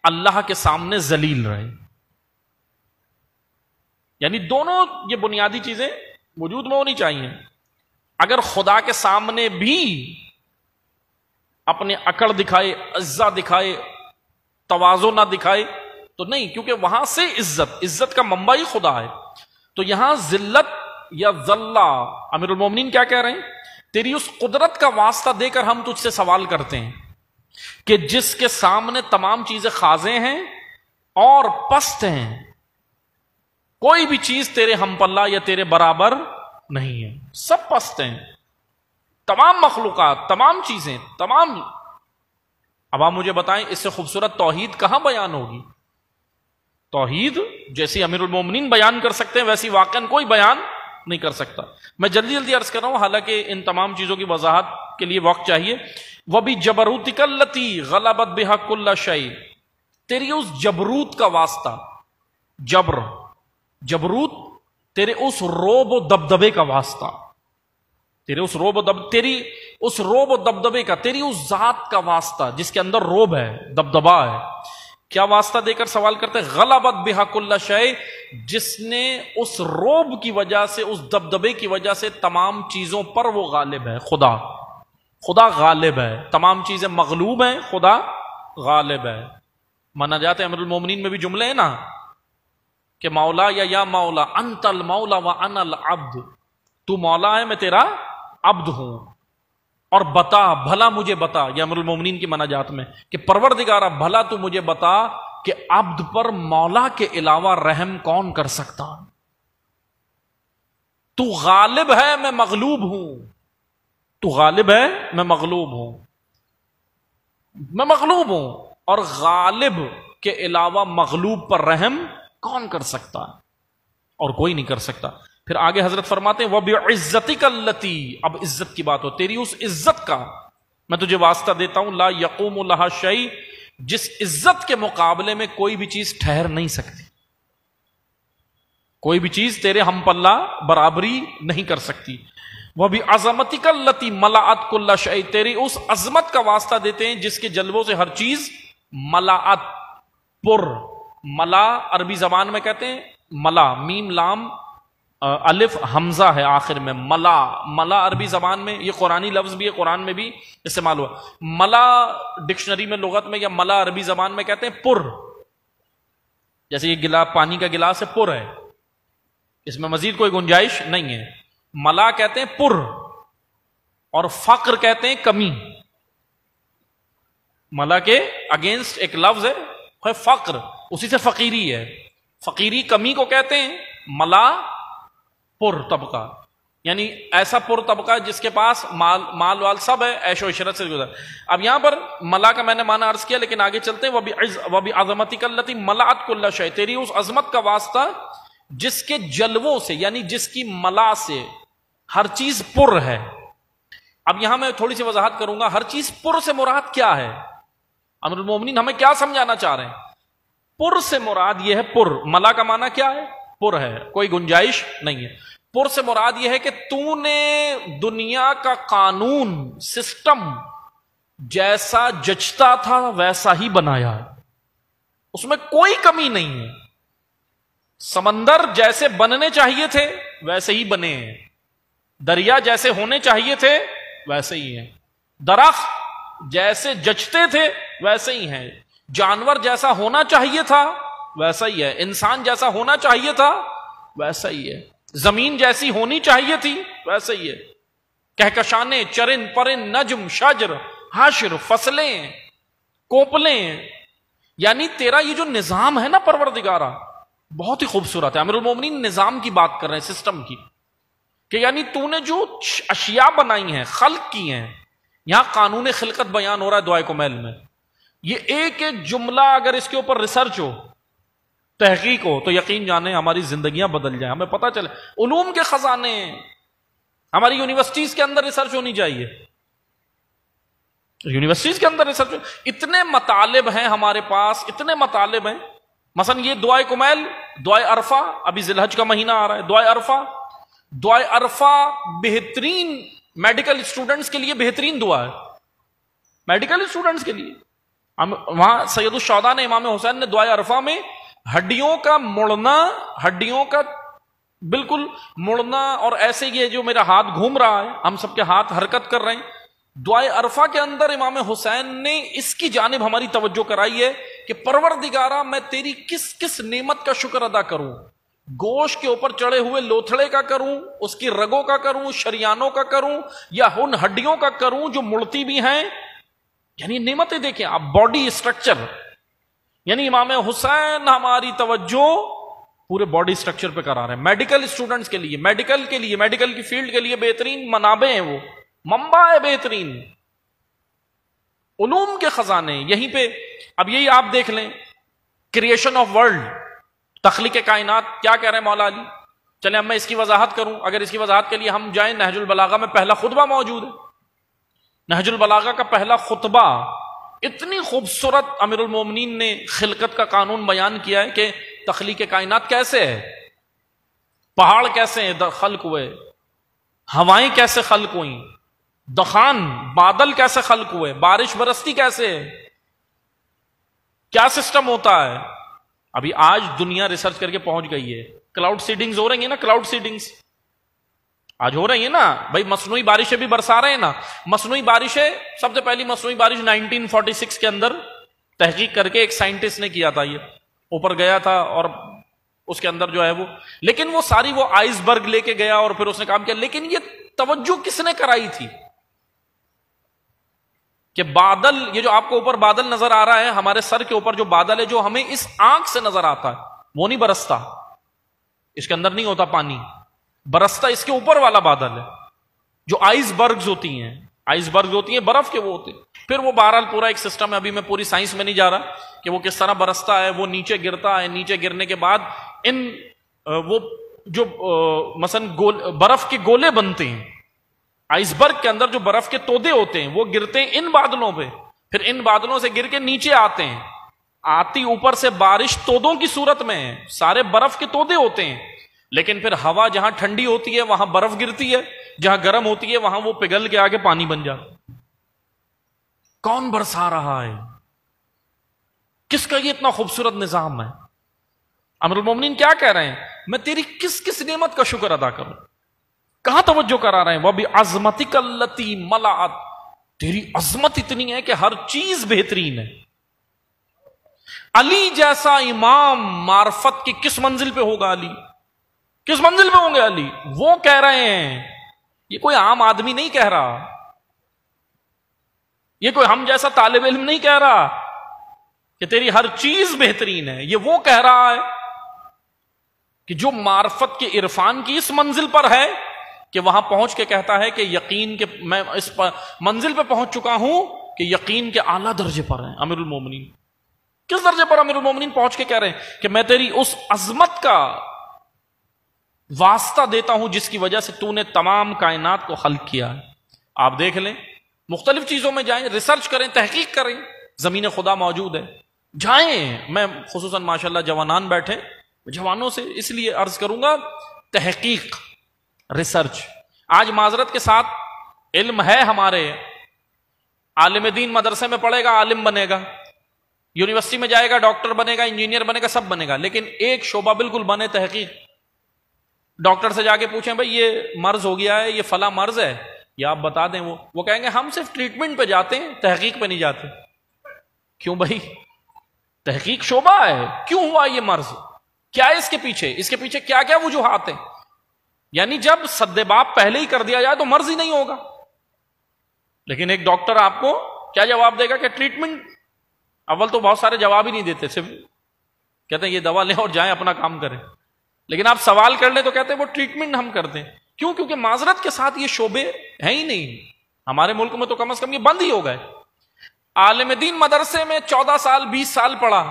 اللہ کے سامنے ذلیل رہے، یعنی دونوں یہ بنیادی چیزیں وجود میں ہونی چاہیے۔ اگر خدا کے سامنے بھی اپنے اکڑ دکھائے، عزت دکھائے، تواضع نہ دکھائے تو نہیں، کیونکہ وہاں سے عزت کا منبع ہی خدا ہے۔ تو یہاں ذلت یا ذلہ، امیر المومنین کیا کہہ رہے ہیں؟ تیری اس قدرت کا واسطہ دے کر ہم تجھ سے سوال کرتے ہیں کہ جس کے سامنے تمام چیزیں خاضع ہیں اور پست ہیں، کوئی بھی چیز تیرے ہم پلہ یا تیرے برابر نہیں ہے، سب پست ہیں، تمام مخلوقات، تمام چیزیں، تمام۔ اب آپ مجھے بتائیں اس سے خوبصورت توحید کہاں بیان ہوگی؟ توحید جیسی امیر المومنین بیان کر سکتے ہیں ویسی واقعاً کوئی بیان نہیں کر سکتا۔ میں جلدی عرض کر رہا ہوں، حالانکہ ان تمام چیزوں کی وضاحت کے لیے وقت چاہیے۔ وَبِجَبَرُوتِكَ الَّتِي غَلَبَتْ بِهَا كُلَّ شَيْءٍ، تیری اس جبروت کا واسطہ، جبروت تیرے اس روب و دبدبے کا واسطہ، تیرے اس روب و دبدبے کا، تیری اس ذات کا واسطہ جس کے اندر روب ہے، دبدبا ہے۔ کیا واسطہ دے کر سوال کرتے ہیں؟ غلبت بہا کل شے، جس نے اس روب کی وجہ سے، اس دبدبے کی وجہ سے تمام چیزوں پر وہ غالب ہے۔ خدا غالب ہے، تمام چیزیں مغلوب ہیں، خدا غالب ہے۔ مناجات امیر المومنین میں بھی جملے ہیں نا کہ مولا یا مولا انت المولا وانا العبد، تو مولا ہے میں تیرا عبد ہوں، اور بتا، بھلا مجھے بتا، یہ امیر المومنین کی مناجات میں کہ پروردگارہ بھلا تو مجھے بتا کہ عبد پر مولا کے علاوہ رحم کون کر سکتا؟ تو غالب ہے میں مغلوب ہوں، تو غالب ہے میں مغلوب ہوں، میں مغلوب ہوں، اور غالب کے علاوہ مغلوب پر رحم کون کر سکتا؟ اور کوئی نہیں کر سکتا۔ پھر آگے حضرت فرماتے ہیں وَبِعِزَّتِكَ الَّتِي، اب عزت کی بات ہو، تیری اس عزت کا میں تجھے واسطہ دیتا ہوں، لا يقوم لها شيء، جس عزت کے مقابلے میں کوئی بھی چیز ٹھہر نہیں سکتی، کوئی بھی چیز تیرے ہم پلہ برابری نہیں کر سکتی۔ وَبِعَظَمَتِكَ الَّتِي مَلَأَتْ كُلَّ شَيْءٍ، تیری اس عظمت کا واسطہ دیتے ہیں جس کے جلووں سے ہر چیز ملأت، پر، ملا عربی زبان میں کہتے ہیں ملا، میم لام الف حمزہ ہے آخر میں، ملا عربی زبان میں یہ قرآنی لفظ بھی ہے، قرآن میں بھی استعمال ہوا۔ ملا ڈکشنری میں، لغت میں، یا ملا عربی زبان میں کہتے ہیں پر، جیسے یہ گلاس، پانی کا گلاس ہے، پر ہے، اس میں مزید کوئی گنجائش نہیں ہے۔ ملا کہتے ہیں پر، اور فقر کہتے ہیں کمی۔ ملا کے اگینسٹ ایک لفظ ہے فقر، اسی سے فقیری ہے، فقیری کمی کو کہتے ہیں۔ ملا پر طبقہ، یعنی ایسا پر طبقہ جس کے پاس مال وال سب ہے، عیش و عشرت سے گزر۔ اب یہاں پر ملا کا میں نے معنی عرض کیا، لیکن آگے چلتے ہیں۔ وَبِعَظَمَتِكَ الَّتِي مَلَأَتْ كُلَّ شَيْءٍ، تیری اس عظمت کا واسطہ جس کے جلووں سے یعنی جس کی ملا سے ہر چیز پر ہے. اب یہاں میں تھوڑی سی وضاحت کروں گا, ہر چیز پر سے مراد کیا ہے؟ امیر المومنین ہمیں کیا سمجھانا چاہ رہے ہیں؟ پر سے مراد یہ ہے, پر ملا کا معنی کیا ہے؟ پر ہے, کوئی گنجائش نہیں ہے. پر سے مراد یہ ہے کہ تو نے دنیا کا قانون سسٹم جیسا جچتا تھا ویسا ہی بنایا ہے, اس میں کوئی کمی نہیں ہے. سمندر جیسے بننے چاہیے تھے ویسے ہی بنے ہیں, دریا جیسے ہونے چاہیے تھے ویسے ہی ہیں, درخت جیسے جچتے تھے ویسے ہی ہیں, جانور جیسا ہونا چاہیے تھا ویسا ہی ہے, انسان جیسا ہونا چاہیے تھا ویسا ہی ہے, زمین جیسی ہونی چاہیے تھی ویسا ہی ہے. کہکشانے, چرن پرن, نجم, شجر, حشر, فصلیں, کوپلیں, یعنی تیرا یہ جو نظام ہے نا پروردگارہ بہت ہی خوبصورت ہے. امیر المومنین نظام کی بات کر رہے ہیں, سسٹم کی, کہ یعنی تو نے جو اشیاء بنائی ہیں, خلق کی ہیں, یہاں قانون خلقت بیان ہو رہا ہے دعائے کمیل میں. یہ ایک ایک جملہ اگر اس کے اوپر ریسرچ ہو, تحقیق ہو, تو یقین جانیں ہماری زندگیاں بدل جائیں, ہمیں پتہ چلے. علوم کے خزانے ہماری یونیورسٹیز کے اندر ریسرچ ہونی چاہیے, یونیورسٹیز کے اندر ریسرچ. اتنے مطالب ہیں ہمارے پاس, اتنے مطالب ہیں. مثلا یہ دعائے کمیل, دعائے عرفہ, ابھی ذی الحج کا مہینہ آ رہا ہے, دعائے عرفہ. دعائے عرفہ بہترین میڈیکل اسٹوڈنٹس کے لیے بہترین دعا ہے, میڈیکل اسٹوڈنٹس کے لیے. وہاں سید الشہداء نے, امام حسین نے دعائے عرفہ میں ہڈیوں کا مڑنا, ہڈیوں کا بالکل مڑنا, اور ایسے یہ جو میرا ہاتھ گھوم رہا ہے, ہم سب کے ہاتھ حرکت کر رہے ہیں, دعائے عرفہ کے اندر امام حسین نے اس کی جانب ہماری توجہ کرائی ہے کہ پروردگارہ میں تیری کس کس نعمت کا شکر ادا کروں. گوشت کے اوپر چڑھے ہوئے لوتھڑے کا کروں, اس کی رگوں کا کروں, شریانوں کا کروں, یا ان ہڈیوں کا کروں جو مڑتی بھی ہیں. یعنی نعمتیں دیکھیں آپ, باڈی اسٹرکچر. یعنی امام حسین ہماری توجہ پورے باڈی اسٹرکچر پہ کرا رہے ہیں. میڈیکل اسٹوڈنٹس کے لیے, میڈیکل کی فیلڈ کے لیے بہترین منابع ہیں, وہ منبع ہے بہترین, علوم کے خزانے یہیں پہ. اب یہی آپ دیکھ لیں, کریشن آف ورلڈ, تخلیق کائنات, کیا کہہ رہے ہیں مولا علی؟ چلیں اب میں اس کی وضاحت کروں. اگر اس کی وضاحت کے لیے ہم جائیں, نہج البلاغہ میں پہلا خطبہ موجود ہے. نہج البلاغہ کا پہلا خطبہ اتنی خوبصورت امیر المومنین نے خلقت کا قانون بیان کیا ہے کہ تخلیق کائنات کیسے ہے, پہاڑ کیسے ہیں خلق ہوئے, ہوائیں کیسے خلق ہوئیں, دخان بادل کیسے خلق ہوئے, بارش برستی کیسے ہے, کیا سسٹم ہوتا ہے. ابھی آج دنیا ریسرچ کر کے پہنچ گئی ہے, کلاؤڈ سیڈنگز ہو رہی ہیں نا, کلاؤڈ سیڈنگز آج ہو رہی ہیں نا بھائی, مصنوعی بارشیں بھی برسا رہے ہیں نا. مصنوعی بارشیں, سب سے پہلی مصنوعی بارش 1946 کے اندر تحقیق کر کے ایک سائنٹسٹ نے کیا تھا, یہ اوپر گیا تھا اور اس کے اندر جو ہے وہ, لیکن وہ ساری وہ آئس برگ لے کے گیا اور پھر اس نے کام کیا. لیکن یہ توجہ کس نے کرائی تھی کہ بادل, یہ جو آپ کو اوپر بادل نظر آ رہا ہے, ہمارے سر کے اوپر جو بادل ہے جو ہمیں اس آنکھ سے نظر آتا ہے, وہ نہیں برستا, اس کے اندر نہیں ہوتا پانی, برستا اس کے اوپر والا بادل ہے. جو آئس برگز ہوتی ہیں, آئس برگز ہوتی ہیں برف کے, وہ ہوتے ہیں. پھر وہ بہرحال پورا ایک سسٹم ہے, ابھی میں پوری سائنس میں نہیں جا رہا کہ وہ کس طرح برستا ہے. وہ نیچے گرتا ہے, نیچے گرنے کے بعد ان وہ جو مثلا برف کے گولے بنتے ہیں, آئس برگ کے اندر جو برف کے تودے ہوتے ہیں وہ گرتے ہیں ان بادلوں پہ, پھر ان بادلوں سے گر کے نیچے آتے ہیں, آتی اوپر سے بارش تودوں کی صورت میں ہے, سارے برف کے تودے ہوتے ہیں. لیکن پھر ہوا جہاں ٹھنڈی ہوتی ہے وہاں برف گرتی ہے, جہاں گرم ہوتی ہے وہاں وہ پگھل کے آگے پانی بن جاتا. کون برسا رہا ہے, کس کا یہ اتنا خوبصورت نظام ہے؟ امیر المومنین کیا کہہ رہے ہیں, میں تیری کس کس نعمت کا شکر ادا کروں. کہاں توجہ کرا رہے ہیں, وہ بھی عظمتک التی ملأت, تیری عظمت اتنی ہے کہ ہر چیز بہترین ہے. علی جیسا امام معرفت کی کس منزل پہ ہوگا, علی کس منزل پہ ہوں گے علی؟ وہ کہہ رہے ہیں, یہ کوئی عام آدمی نہیں کہہ رہا, یہ کوئی ہم جیسا طالب علم نہیں کہہ رہا کہ تیری ہر چیز بہترین ہے. یہ وہ کہہ رہا ہے کہ جو معرفت کے عرفان کی اس منزل پر ہے کہ وہاں پہنچ کے کہتا ہے کہ یقین کے میں اس منزل پہ پہنچ چکا ہوں کہ یقین کے اعلیٰ درجے پر ہیں. امیر المومنین کس درجے پر امیر المومنین پہنچ کے کہہ رہے ہیں کہ میں تیری اس عظمت کا واسطہ دیتا ہوں جس کی وجہ سے تو نے تمام کائنات کو خلق کیا ہے. آپ دیکھ لیں، مختلف چیزوں میں جائیں، ریسرچ کریں، تحقیق کریں، زمین خدا موجود ہے. جائیں، میں خصوصاً ماشاءاللہ جوانان بیٹھے، جوانوں سے اس لیے عرض کروں گا، تحقیق، ریسرچ. آج معذرت کے ساتھ علم ہے ہمارے، عالم دین مدرسے میں پڑھے گا عالم بنے گا، یونیورسٹی میں جائے گا ڈاکٹر بنے گا، انجینئر بنے گا، سب بنے گا، لیکن ایک شعبہ بالکل بنے، تحقیق. ڈاکٹر سے جا کے پوچھیں بھائی یہ مرض ہو گیا ہے، یہ فلاں مرض ہے، یا آپ بتا دیں، وہ کہیں گے ہم صرف ٹریٹمنٹ پہ جاتے ہیں، تحقیق پہ نہیں جاتے. کیوں بھائی؟ تحقیق شعبہ ہے. کیوں ہوا یہ مرض؟ کیا ہے اس کے پیچھے کیا کیا وجوہات ہیں؟ یعنی جب سد باب پہلے ہی کر دیا جائے تو مرض ہی نہیں ہوگا. لیکن ایک ڈاکٹر آپ کو کیا جواب دے گا کہ ٹریٹمنٹ. اول تو بہت سارے جواب ہی نہیں دیتے، صرف کہتے ہیں یہ دوا لیں اور جائیں اپنا کام کریں. لیکن آپ سوال کر لیں تو کہتے ہیں وہ ٹریٹمنٹ ہم کرتے ہیں. کیوں؟ کیونکہ معذرت کے ساتھ یہ شعبے ہیں ہی نہیں. ہمارے ملک میں تو کم از کم یہ بند ہی ہو گئے. عالم دین مدرسے میں 14 سال 20 سال پڑھا،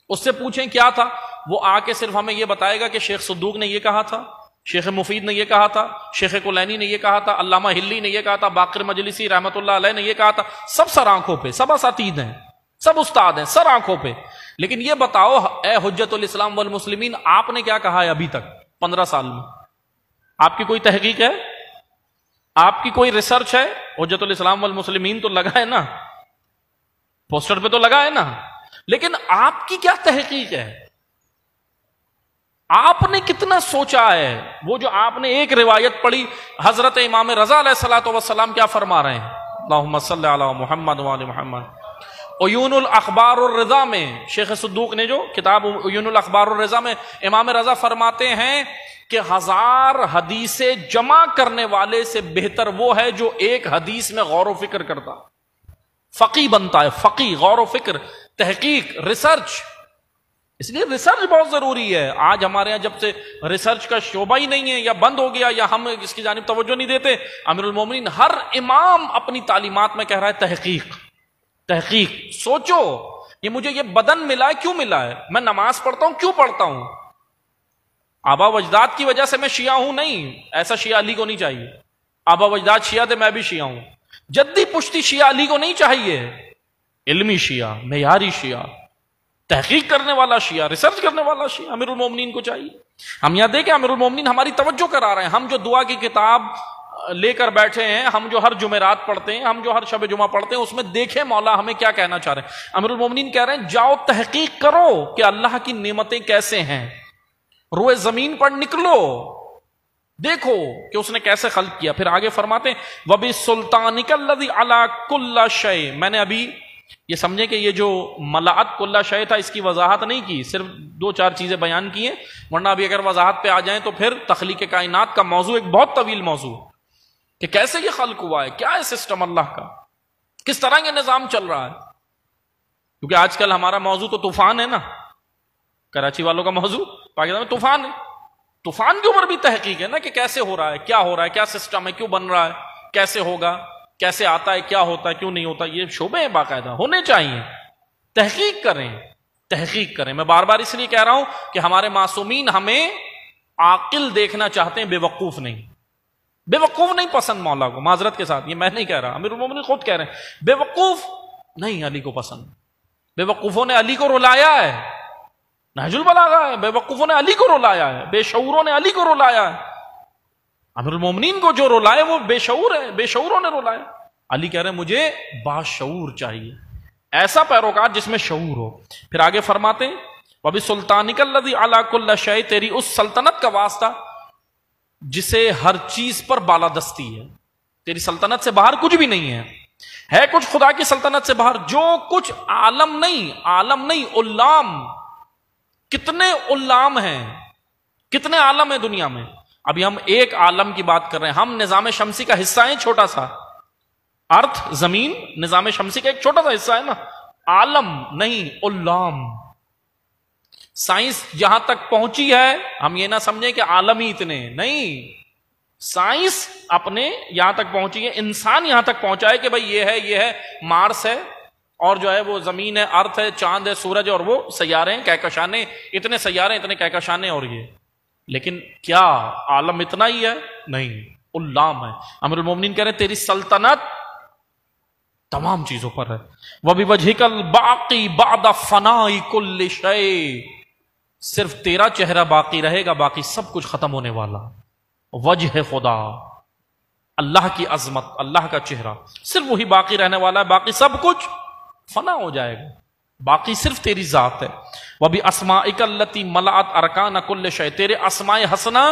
اس سے پوچھیں کیا تھا، وہ آ کے صرف ہمیں یہ بتائے گا کہ شیخ صدوق نے یہ کہا تھا، شیخ مفید نے یہ کہا تھا، شیخ کلینی نے یہ کہا تھا، علامہ ہلی نے یہ کہا تھا، باقر مجلسی رحمت اللہ علیہ نے یہ کہا تھا. سب سر آنکھوں پہ، سب اساتید ہیں، سب استاد ہیں، سر آنکھوں پہ. لیکن یہ بتاؤ اے حجت الاسلام والمسلمین، آپ نے کیا کہا ہے ابھی تک 15 سال میں؟ آپ کی کوئی تحقیق ہے؟ آپ کی کوئی ریسرچ ہے؟ حجت الاسلام والمسلمین تو لگا ہے نا، پوسٹر پہ تو لگا ہے نا، لیکن آپ کی کیا تحقیق ہے؟ آپ نے کتنا سوچا ہے؟ وہ جو آپ نے ایک روایت پڑھی، حضرت امام رضا علیہ الصلوۃ والسلام کیا فرما رہے ہیں؟ اللہم صلی علی محمد وآل محمد. عیون الاخبار الرضا میں شیخ صدوق نے جو کتاب عیون الاخبار الرضا میں امام رضا فرماتے ہیں کہ 1000 حدیثیں جمع کرنے والے سے بہتر وہ ہے جو ایک حدیث میں غور و فکر کرتا. فقی بنتا ہے، فقی، غور و فکر، تحقیق، ریسرچ. اس لیے ریسرچ بہت ضروری ہے. آج ہمارے ہاں جب سے ریسرچ کا شعبہ ہی نہیں ہے، یا بند ہو گیا، یا ہم اس کی جانب توجہ نہیں دیتے. امیر المومنین ہر امام اپنی تعلیمات میں کہہ رہا ہے تحقیق، تحقیق. سوچو، یہ مجھے یہ بدن ملا ہے، کیوں ملا ہے؟ میں نماز پڑھتا ہوں، کیوں پڑھتا ہوں؟ آبا و اجداد کی وجہ سے میں شیعہ ہوں؟ نہیں، ایسا شیعہ علی کو نہیں چاہیے. آبا و اجداد شیعہ تھے، میں بھی شیعہ ہوں. جدی پشتی شیعہ علی کو نہیں چاہیے. علمی شیعہ، معیاری شیعہ، تحقیق کرنے والا شیعہ، ریسرچ کرنے والا شیعہ امیر المومنین کو چاہیے. ہم یہاں دیکھیں امیر المومنین ہماری توجہ کرا رہے ہیں. ہم جو دعا کی کتاب لے کر بیٹھے ہیں، ہم جو ہر جمعرات پڑھتے ہیں، ہم جو ہر شب جمعہ پڑھتے ہیں، اس میں دیکھیں مولا ہمیں کیا کہنا چاہ رہے ہیں. امیر المومنین کہہ رہے ہیں جاؤ تحقیق کرو کہ اللہ کی نعمتیں کیسے ہیں، روئے زمین پر نکلو، دیکھو کہ اس نے کیسے خلق کیا. پھر آگے فرماتے ہیں وَبِسُلْطَانِكَ الَّذِي عَلَى كُلَّ شَيْءٍ. میں نے ابھی یہ سمجھے کہ یہ جو ملأت کل شے تھا اس کی وضاحت نہیں کی، صرف 2-4 چیزیں بیان کی ہیں، ورنہ ابھی اگر وضاحت پہ آ جائیں تو پھر تخلیق کائنات کا موضوع ایک بہت طویل موضوع کہ کیسے یہ خلق ہوا ہے، کیا ہے سسٹم اللہ کا، کس طرح یہ نظام چل رہا ہے. کیونکہ آج کل ہمارا موضوع تو طوفان ہے نا، کراچی والوں کا موضوع پاکستان میں طوفان ہے. طوفان کے اوپر بھی تحقیق ہے نا کہ کیسے ہو رہا ہے، کیا ہو رہا ہے، کیا سسٹم ہے، کیوں بن رہا ہے، کیسے ہوگا، کیسے آتا ہے، کیا ہوتا ہے، کیوں نہیں ہوتا. یہ شعبے ہیں باقاعدہ، ہونے چاہیے. تحقیق کریں، تحقیق کریں. میں بار بار اس لیے کہہ رہا ہوں کہ ہمارے معصومین ہمیں عاقل دیکھنا چاہتے ہیں، بے وقوف نہیں. بے وقوف نہیں پسند مولا کو، معذرت کے ساتھ یہ میں نہیں کہہ رہا، امیر المومنین خود کہہ رہے ہیں بے وقوف نہیں علی کو پسند. بے وقوفوں نے علی کو رلایا ہے، نہج البلاغہ ہے. بے وقوفوں نے علی کو رلایا ہے، بے شعوروں نے علی کو رلایا ہے. امیر المومنین کو جو رلائے وہ بے شعور ہے، بے شعوروں نے رلایا. علی کہہ رہے ہیں مجھے باشعور چاہیے، ایسا پیروکار جس میں شعور ہو. پھر آگے فرماتے ہیں وَبِسُلْطَانِكَ الَّذِي عَلَى كُلِّ شَيْءٍ. تیری اس سلطنت کا واسطہ جسے ہر چیز پر بالادستی ہے. تیری سلطنت سے باہر کچھ بھی نہیں ہے کچھ خدا کی سلطنت سے باہر جو کچھ عالم نہیں علام. کتنے علام ہیں، کتنے عالم ہیں دنیا میں. ابھی ہم ایک عالم کی بات کر رہے ہیں، ہم نظام شمسی کا حصہ ہیں، چھوٹا سا ارتھ، زمین نظام شمسی کا ایک چھوٹا سا حصہ ہے نا. عالم نہیں، علام. سائنس جہاں تک پہنچی ہے ہم یہ نہ سمجھیں کہ عالم ہی اتنے نہیں. سائنس اپنے یہاں تک پہنچی ہے، انسان یہاں تک پہنچا ہے کہ بھئی یہ ہے مارس ہے، اور جو ہے وہ زمین ہے، ارتھ ہے، چاند ہے، سورج ہے، اور وہ سیارے ہیں، کہکشانے، اتنے سیارے، اتنے کہکشانے. اور یہ لیکن کیا عالم اتنا ہی ہے؟ نہیں، علام ہے۔ امیر المومنین کہہ رہے ہیں تیری سلطنت تمام چیزوں پر ہے۔ وَبِوَجْهِكَ الْبَاقِي بَعْدَ فَنَاءِ كُلِّ شَيْءٍ، صرف تیرا چہرہ باقی رہے گا، باقی سب کچھ ختم ہونے والا۔ وجہ خدا، اللہ کی عظمت، اللہ کا چہرہ صرف وہی باقی رہنے والا ہے، باقی سب کچھ فنا ہو جائے گا، باقی صرف تیری ذات ہے۔ وَبِأَسْمَائِكَ الَّتِي مَلَأَتْ أَرْكَانَ كُلِّ شَيْءٍ، تیرے اسماء حسنہ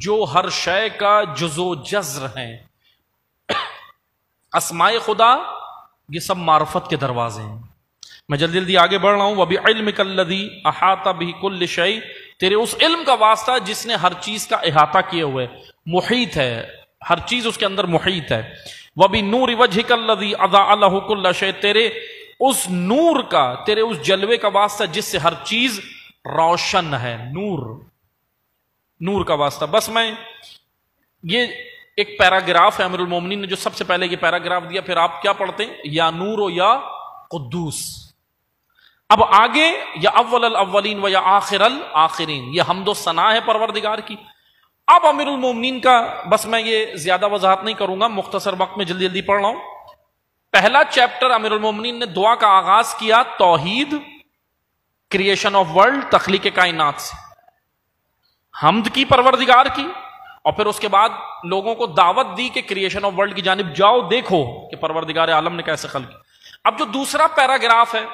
جو ہر شے کا جز و جزر ہیں۔ اسماء خدا یہ سب معرفت کے دروازے ہیں۔ میں جلدی جلدی آگے بڑھ رہا ہوں۔ وَبِعِلْمِكَ الَّذِي أَحَاطَ بِهِ كُلِّ شَيْءٍ، تیرے اس علم کا واسطہ جس نے ہر چیز کا احاطہ کیے ہوئے، محیط ہے، ہر چیز اس کے اندر محیط ہے۔ وَبِنُورِ وَجْهِكَ الَّذِي أَضَاءَ لَهُ كُلَّ شَيْءٍ، تیرے اس نور کا، تیرے اس جلوے کا واسطہ جس سے ہر چیز روشن ہے، نور کا واسطہ۔ بس میں یہ ایک پیراگراف ہے امیر المومنین نے جو سب سے پہلے یہ پیراگراف دیا، پھر آپ کیا پڑھتے ہیں؟ یا نور و یا قدوس۔ اب آگے یا اول الاولین و یا آخر الاخرین، یہ حمد و ثنا ہے پروردگار کی۔ اب امیر المومنین کا، بس میں یہ زیادہ وضاحت نہیں کروں گا، مختصر وقت میں جلدی جلدی پڑھ رہا ہوں۔ پہلا چیپٹر امیر المومنین نے دعا کا آغاز کیا توحید، کریشن آف ورلڈ، تخلیق کائنات سے، حمد کی پروردگار کی، اور پھر اس کے بعد لوگوں کو دعوت دی کہ کریشن آف ورلڈ کی جانب جاؤ، دیکھو کہ پروردگار عالم نے کیسے خلق کی۔ اب جو دوسرا پیراگراف ہے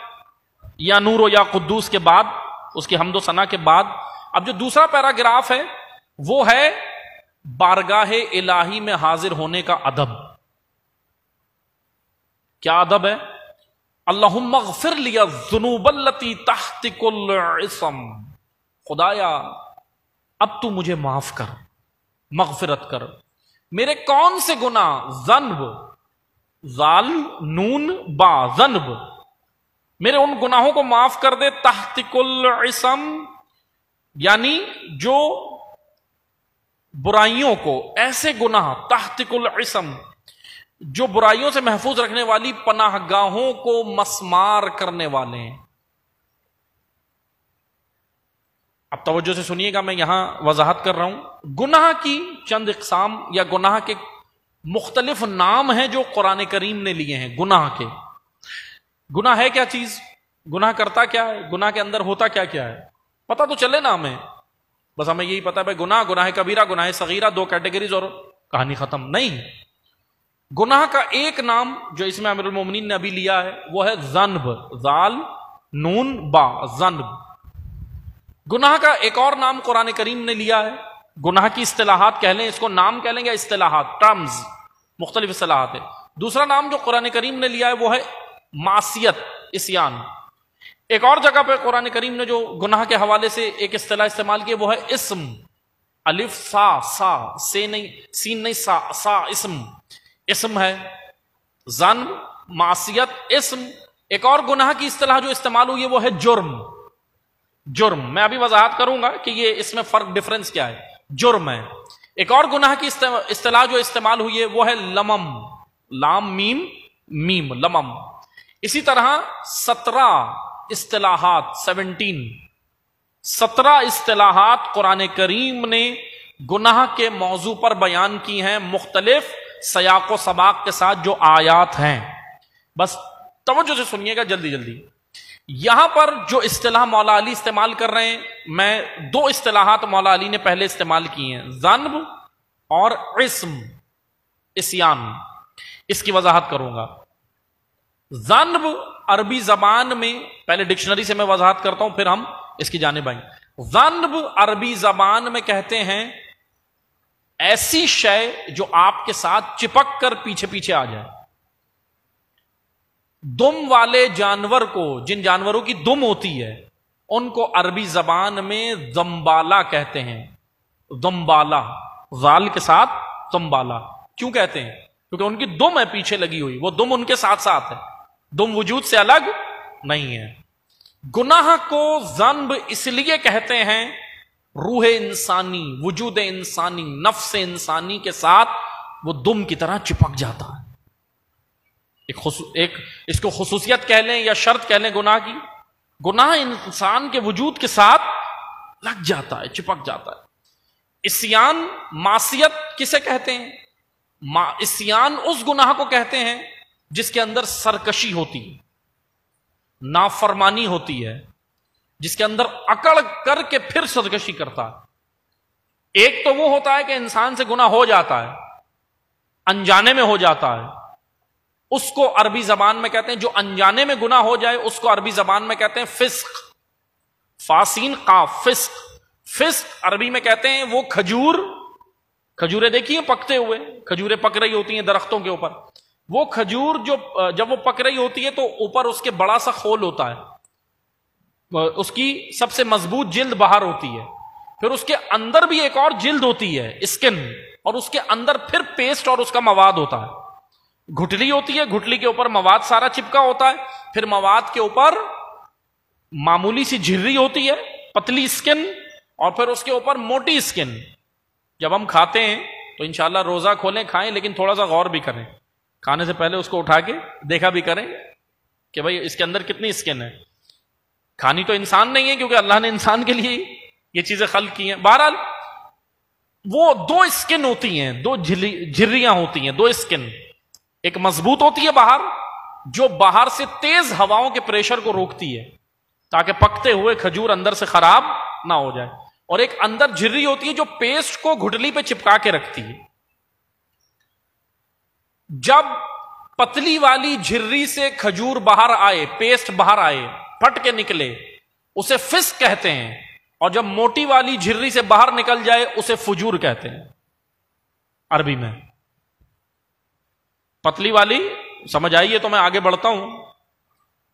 یا نور و یا قدوس کے بعد، اس کی حمد و ثنا کے بعد، اب جو دوسرا پیراگراف ہے وہ ہے بارگاہ الہی میں حاضر ہونے کا ادب۔ کیا ادب ہے؟ اللہم اغفر لی الذنوب التی تحت کل عصم، خدایا اب تو مجھے معاف کر، مغفرت کر، میرے کون سے گناہ، ذنب، ذال نون با، ذنب، میرے ان گناہوں کو معاف کر دے، تحت کل عصم یعنی جو برائیوں کو، ایسے گناہ، تحت کل عصم جو برائیوں سے محفوظ رکھنے والی پناہ گاہوں کو مسمار کرنے والے ہیں۔ اب توجہ سے سنیے گا، میں یہاں وضاحت کر رہا ہوں۔ گناہ کی چند اقسام یا گناہ کے مختلف نام ہیں جو قرآن کریم نے لیے ہیں گناہ کے۔ گناہ ہے کیا چیز؟ گناہ کرتا کیا ہے؟ گناہ کے اندر ہوتا کیا کیا ہے؟ پتہ تو چلے نا ہمیں، بس ہمیں یہی پتا ہے بھائی گناہ کبیرہ، گناہ صغیرہ، دو کیٹیگریز اور کہانی ختم۔ نہیں، گناہ کا ایک نام جو اس میں امیر المومنین نے ابھی لیا ہے وہ ہے ذنب، ذال نون با، ذنب۔ گناہ کا ایک اور نام قرآن کریم نے لیا ہے، گناہ کی اصطلاحات کہہ لیں اس کو، نام کہہ لیں گے، اصطلاحات، ٹرمز، مختلف اصطلاحات ہے۔ دوسرا نام جو قرآن کریم نے لیا ہے وہ ہے معصیت، عصیان۔ ایک اور جگہ پہ قرآن کریم نے جو گناہ کے حوالے سے ایک اصطلاح استعمال کی وہ ہے اسم، الف سا، سا سے نہیں، سین نہیں، سا، سا اسم، اسم ہے، ذنب، معصیت، اسم۔ ایک اور گناہ کی اصطلاح جو استعمال ہوئی ہے وہ ہے جرم، جرم۔ میں ابھی وضاحت کروں گا کہ یہ اس میں فرق، ڈفرنس کیا ہے، جرم ہے۔ ایک اور گناہ کی اصطلاح جو استعمال ہوئی ہے وہ ہے لمم، لام میم میم، لمم۔ اسی طرح 17 اصطلاحات، 17 اصطلاحات قرآن کریم نے گناہ کے موضوع پر بیان کی ہیں، مختلف سیاق و سباق کے ساتھ جو آیات ہیں۔ بس توجہ سے سنیے گا جلدی جلدی۔ یہاں پر جو اصطلاح مولا علی استعمال کر رہے ہیں، میں 2 اصطلاحات مولا علی نے پہلے استعمال کی ہیں، ذنب اور عصم، عصیان۔ اس کی وضاحت کروں گا۔ ذنب عربی زبان میں، پہلے ڈکشنری سے میں وضاحت کرتا ہوں پھر ہم اس کی جانب آئیں۔ ذنب عربی زبان میں کہتے ہیں ایسی شے جو آپ کے ساتھ چپک کر پیچھے پیچھے آ جائے۔ دم والے جانور کو، جن جانوروں کی دم ہوتی ہے، ان کو عربی زبان میں ذمبالہ کہتے ہیں، ذمبالہ، ذال کے ساتھ ذمبالہ۔ کیوں کہتے ہیں؟ کیونکہ ان کی دم ہے پیچھے لگی ہوئی، وہ دم ان کے ساتھ ساتھ ہے، دم وجود سے الگ نہیں ہے۔ گناہ کو ذنب اس لیے کہتے ہیں روح انسانی، وجود انسانی، نفس انسانی کے ساتھ وہ دم کی طرح چپک جاتا ہے۔ ایک اس کو خصوصیت کہہ لیں یا شرط کہہ لیں گناہ کی، گناہ انسان کے وجود کے ساتھ لگ جاتا ہے، چپک جاتا ہے۔ عصیان معصیت کسے کہتے ہیں؟ عصیان اس گناہ کو کہتے ہیں جس کے اندر سرکشی ہوتی ہے، نافرمانی ہوتی ہے، جس کے اندر اکڑ کر کے پھر سرکشی کرتا ہے۔ ایک تو وہ ہوتا ہے کہ انسان سے گناہ ہو جاتا ہے، انجانے میں ہو جاتا ہے، اس کو عربی زبان میں کہتے ہیں، جو انجانے میں گناہ ہو جائے اس کو عربی زبان میں کہتے ہیں فسق، فاسین قاف، فسق۔ فسق عربی میں کہتے ہیں وہ کھجوریں دیکھیے پکتے ہوئے، کھجوریں پک رہی ہوتی ہیں درختوں کے اوپر، وہ کھجور جو جب وہ پک رہی ہوتی ہے تو اوپر اس کے بڑا سا خول ہوتا ہے، اس کی سب سے مضبوط جلد باہر ہوتی ہے، پھر اس کے اندر بھی ایک اور جلد ہوتی ہے اسکن، اور اس کے اندر پھر پیسٹ اور اس کا مواد ہوتا ہے، گھٹلی ہوتی ہے، گھٹلی کے اوپر مواد سارا چپکا ہوتا ہے، پھر مواد کے اوپر معمولی سی جھرری ہوتی ہے، پتلی اسکن، اور پھر اس کے اوپر موٹی اسکن۔ جب ہم کھاتے ہیں تو انشاءاللہ روزہ کھولیں کھائیں، لیکن تھوڑا سا غور بھی کریں، کھانے سے پہلے اس کو اٹھا کے دیکھا بھی کریں کہ بھئی اس کے اندر کتنی اسکن ہے۔ کھانی تو انسان نہیں ہے کیونکہ اللہ نے انسان کے لیے یہ چیزیں خلق کی ہیں۔ بہرحال وہ دو اسکن ہوتی ہیں، دو جھریاں ہوتی ہیں، دو اسکن، ایک مضبوط ہوتی ہے باہر جو باہر سے تیز ہواؤں کے پریشر کو روکتی ہے تاکہ پکتے ہوئے کھجور اندر سے خراب نہ ہو جائے، اور ایک اندر جھری ہوتی ہے جو پیسٹ کو گھٹلی پہ چپکا کے رکھتی ہے۔ جب پتلی والی جھری سے کھجور باہر آئے، پیسٹ باہر آئے، پھٹ کے نکلے، اسے فسق کہتے ہیں، اور جب موٹی والی جھری سے باہر نکل جائے اسے فجور کہتے ہیں عربی میں۔ پتلی والی سمجھ آئیے تو میں آگے بڑھتا ہوں۔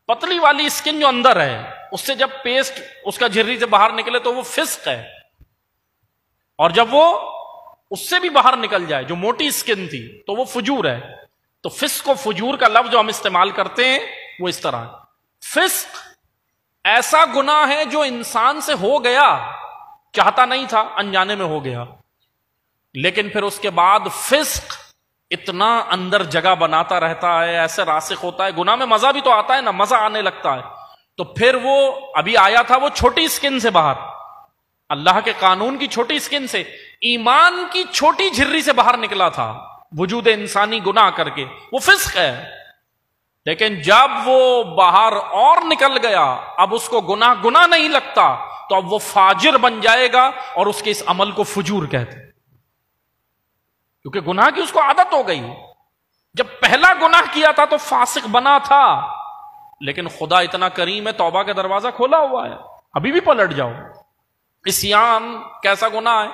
پتلی والی اسکن جو اندر ہے اس سے جب پیسٹ اس کا جھری سے باہر نکلے تو وہ فسق ہے، اور جب وہ اس سے بھی باہر نکل جائے جو موٹی اسکن تھی تو وہ فجور ہے۔ تو فسق و فجور کا لفظ جو ہم استعمال کرتے ہیں وہ اس طرح ہے۔ فسق ایسا گناہ ہے جو انسان سے ہو گیا، چاہتا نہیں تھا، انجانے میں ہو گیا، لیکن پھر اس کے بعد فسق اتنا اندر جگہ بناتا رہتا ہے، ایسے راسخ ہوتا ہے، گناہ میں مزہ بھی تو آتا ہے نا، مزہ آنے لگتا ہے، تو پھر وہ ابھی آیا تھا وہ چھوٹی اسکن سے باہر، اللہ کے قانون کی چھوٹی اسکن سے، ایمان کی چھوٹی جھری سے باہر نکلا تھا وجود انسانی گناہ کر کے، وہ فسق ہے۔ لیکن جب وہ باہر اور نکل گیا، اب اس کو گناہ نہیں لگتا، تو اب وہ فاجر بن جائے گا، اور اس کے اس عمل کو فجور کہتے ہیں، کیونکہ گناہ کی اس کو عادت ہو گئی۔ جب پہلا گناہ کیا تھا تو فاسق بنا تھا، لیکن خدا اتنا کریم ہے، توبہ کا دروازہ کھولا ہوا ہے، ابھی بھی پلٹ جاؤ۔ عصیان کیسا گناہ ہے؟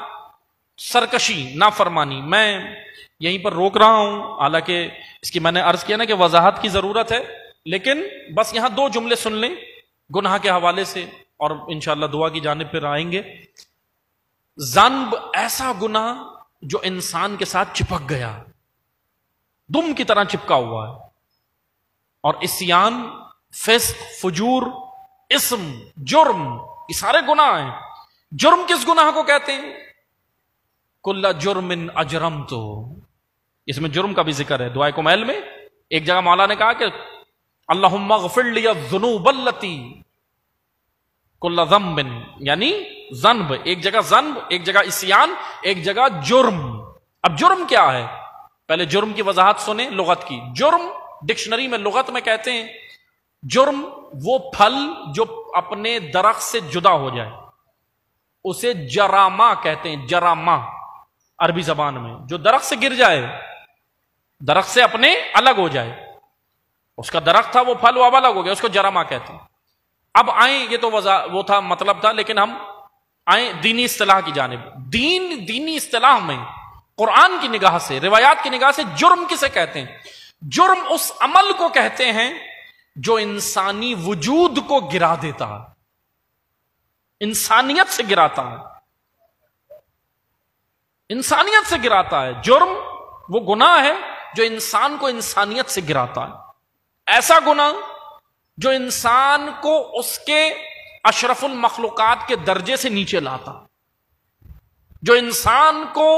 سرکشی، نافرمانی۔ میں یہیں پر روک رہا ہوں، حالانکہ اس کی میں نے عرض کیا نا کہ وضاحت کی ضرورت ہے، لیکن بس یہاں دو جملے سن لیں گناہ کے حوالے سے، اور انشاءاللہ دعا کی جانب پہ آئیں گے۔ ذنب ایسا گناہ جو انسان کے ساتھ چپک گیا، دم کی طرح چپکا ہوا ہے، اور عصیان، فسق، فجور، اسم، جرم، یہ سارے گناہ ہیں۔ جرم کس گناہ کو کہتے ہیں؟ کل جرم اجرمتو، اس میں جرم کا بھی ذکر ہے دعائے کمیل میں۔ ایک جگہ مولا نے کہا کہ اللہم اغفر لی الذنوب التی کل ذنب، یعنی ذنب، ایک جگہ ذنب، ایک جگہ عصیان، ایک جگہ جرم۔ اب جرم کیا ہے؟ پہلے جرم کی وضاحت سنیں لغت کی۔ جرم ڈکشنری میں لغت میں کہتے ہیں جرم وہ پھل جو اپنے درخت سے جدا ہو جائے، اسے جرامہ کہتے ہیں، جرامہ عربی زبان میں، جو درخت سے گر جائے، درخت سے اپنے الگ ہو جائے، اس کا درخت تھا وہ پھل وہ اب الگ ہو گیا، اس کو جرامہ کہتے ہیں۔ اب آئیں، یہ تو وہ تھا مطلب تھا، لیکن ہم آئیں دینی اصطلاح کی جانب۔ دینی اصطلاح میں قرآن کی نگاہ سے، روایات کی نگاہ سے جرم کسے کہتے ہیں؟ جرم اس عمل کو کہتے ہیں جو انسانی وجود کو گرا دیتا ہے، انسانیت سے گراتا ہے، انسانیت سے گراتا ہے۔ جرم وہ گناہ ہے جو انسان کو انسانیت سے گراتا ہے، ایسا گناہ جو انسان کو اس کے اشرف المخلوقات کے درجے سے نیچے لاتا، جو انسان کو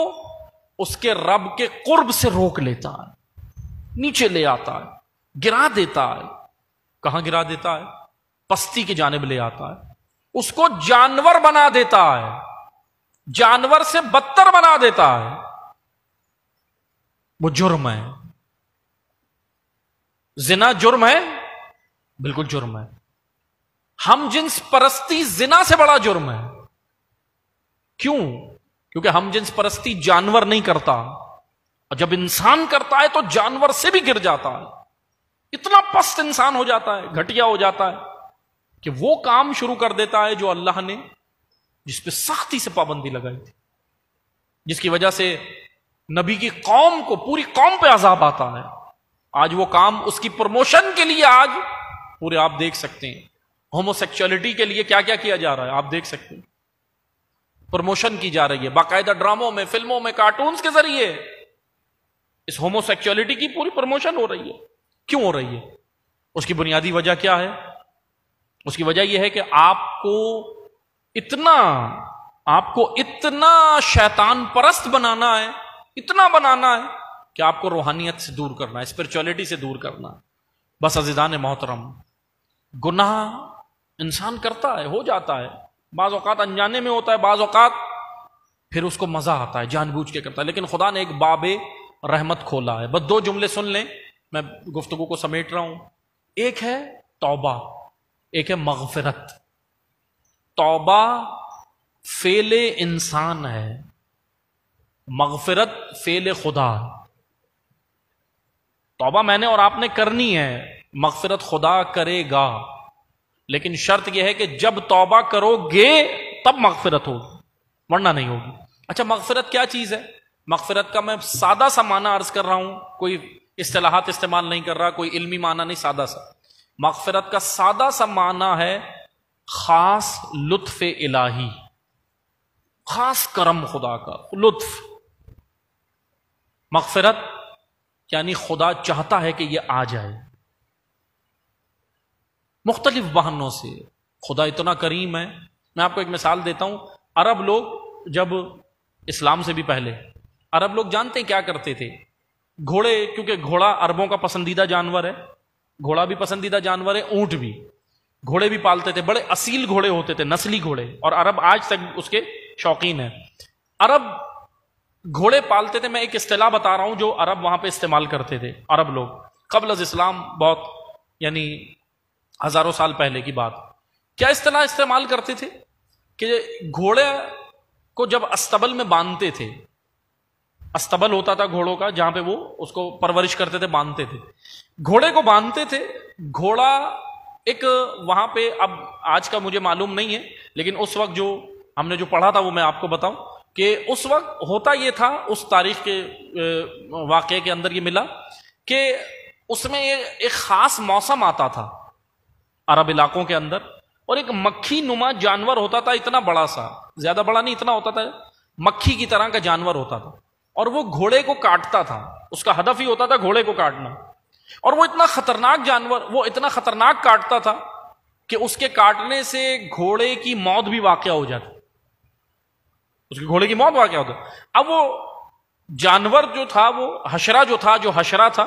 اس کے رب کے قرب سے روک لیتا ہے، نیچے لے آتا ہے، گرا دیتا ہے۔ کہاں گرا دیتا ہے؟ پستی کی جانب لے آتا ہے، اس کو جانور بنا دیتا ہے۔ جانور سے بدتر بنا دیتا ہے، وہ جرم ہے۔ زنا جرم ہے، بالکل جرم ہے۔ ہم جنس پرستی زنا سے بڑا جرم ہے۔ کیوں؟ کیونکہ ہم جنس پرستی جانور نہیں کرتا، اور جب انسان کرتا ہے تو جانور سے بھی گر جاتا ہے، اتنا پست انسان ہو جاتا ہے، گھٹیا ہو جاتا ہے کہ وہ کام شروع کر دیتا ہے جو اللہ نے جس پہ سختی سے پابندی لگائی تھی، جس کی وجہ سے نبی کی قوم کو، پوری قوم پہ عذاب آتا ہے۔ آج وہ کام اس کی پروموشن کے لیے آج پورے آپ دیکھ سکتے ہیں، ہومو سیکچولیٹی کے لیے کیا کیا کیا جا رہا ہے آپ دیکھ سکتے ہیں، پروموشن کی جا رہی ہے باقاعدہ ڈراموں میں، فلموں میں، کارٹونز کے ذریعے اس ہومو سیکچولیٹی کی پوری پروموشن ہو رہی ہے۔ کیوں ہو رہی ہے؟ اس کی بنیادی وجہ کیا ہے؟ اس کی وجہ یہ ہے کہ آپ کو اتنا شیطان پرست بنانا ہے، اتنا بنانا ہے کہ آپ کو روحانیت سے دور کرنا ہے، اسپرچولیٹی سے دور کرنا ہے۔ بس عزیزان محترم، گناہ انسان کرتا ہے، ہو جاتا ہے، بعض اوقات انجانے میں ہوتا ہے، بعض اوقات پھر اس کو مزہ آتا ہے، جان بوجھ کے کرتا ہے، لیکن خدا نے ایک باب رحمت کھولا ہے۔ بس 2 جملے سن لیں، میں گفتگو کو سمیٹ رہا ہوں۔ ایک ہے توبہ، ایک ہے مغفرت۔ توبہ فعل انسان ہے، مغفرت فعل خدا۔ توبہ میں نے اور آپ نے کرنی ہے، مغفرت خدا کرے گا، لیکن شرط یہ ہے کہ جب توبہ کرو گے تب مغفرت ہوگی، ورنہ نہیں ہوگی۔ اچھا، مغفرت کیا چیز ہے؟ مغفرت کا میں سادہ سا معنی عرض کر رہا ہوں، کوئی اصطلاحات استعمال نہیں کر رہا، کوئی علمی معنی نہیں، سادہ سا۔ مغفرت کا سادہ سا معنی ہے خاص لطف الہی، خاص کرم خدا کا لطف۔ مغفرت یعنی خدا چاہتا ہے کہ یہ آ جائے مختلف بہانوں سے۔ خدا اتنا کریم ہے، میں آپ کو ایک مثال دیتا ہوں۔ عرب لوگ جب اسلام سے بھی پہلے عرب لوگ جانتے ہیں کیا کرتے تھے؟ گھوڑے، کیونکہ گھوڑا عربوں کا پسندیدہ جانور ہے، گھوڑا بھی پسندیدہ جانور ہے، اونٹ بھی، گھوڑے بھی پالتے تھے، بڑے اصیل گھوڑے ہوتے تھے، نسلی گھوڑے، اور عرب آج تک اس کے شوقین ہیں۔ عرب گھوڑے پالتے تھے۔ میں ایک اصطلاح بتا رہا ہوں جو عرب وہاں پہ استعمال کرتے تھے، عرب لوگ قبل از اسلام، بہت یعنی ہزاروں سال پہلے کی بات۔ کیا اصطلاح استعمال کرتے تھے کہ گھوڑے کو جب استبل میں باندھتے تھے، استبل ہوتا تھا گھوڑوں کا جہاں پہ وہ اس کو پرورش کرتے تھے، باندھتے تھے، گھوڑے کو باندھتے تھے۔ گھوڑا ایک وہاں پہ، اب آج کا مجھے معلوم نہیں ہے، لیکن اس وقت جو ہم نے جو پڑھا تھا وہ میں آپ کو بتاؤں کہ اس وقت ہوتا یہ تھا، اس تاریخ کے واقعے کے اندر یہ ملا کہ اس میں ایک خاص موسم آتا تھا عرب علاقوں کے اندر، اور ایک مکھی نما جانور ہوتا تھا، اتنا بڑا سا، زیادہ بڑا نہیں، اتنا ہوتا تھا، مکھی کی طرح کا جانور ہوتا تھا، اور وہ گھوڑے کو کاٹتا تھا، اس کا ہدف ہی ہوتا تھا گھوڑے کو کاٹنا، اور وہ اتنا خطرناک جانور، وہ اتنا خطرناک کاٹتا تھا کہ اس کے کاٹنے سے گھوڑے کی موت بھی واقع ہو جاتی، اس کے گھوڑے کی موت واقع ہوتا۔ اب وہ جانور جو تھا، وہ حشرہ جو تھا، جو حشرہ تھا،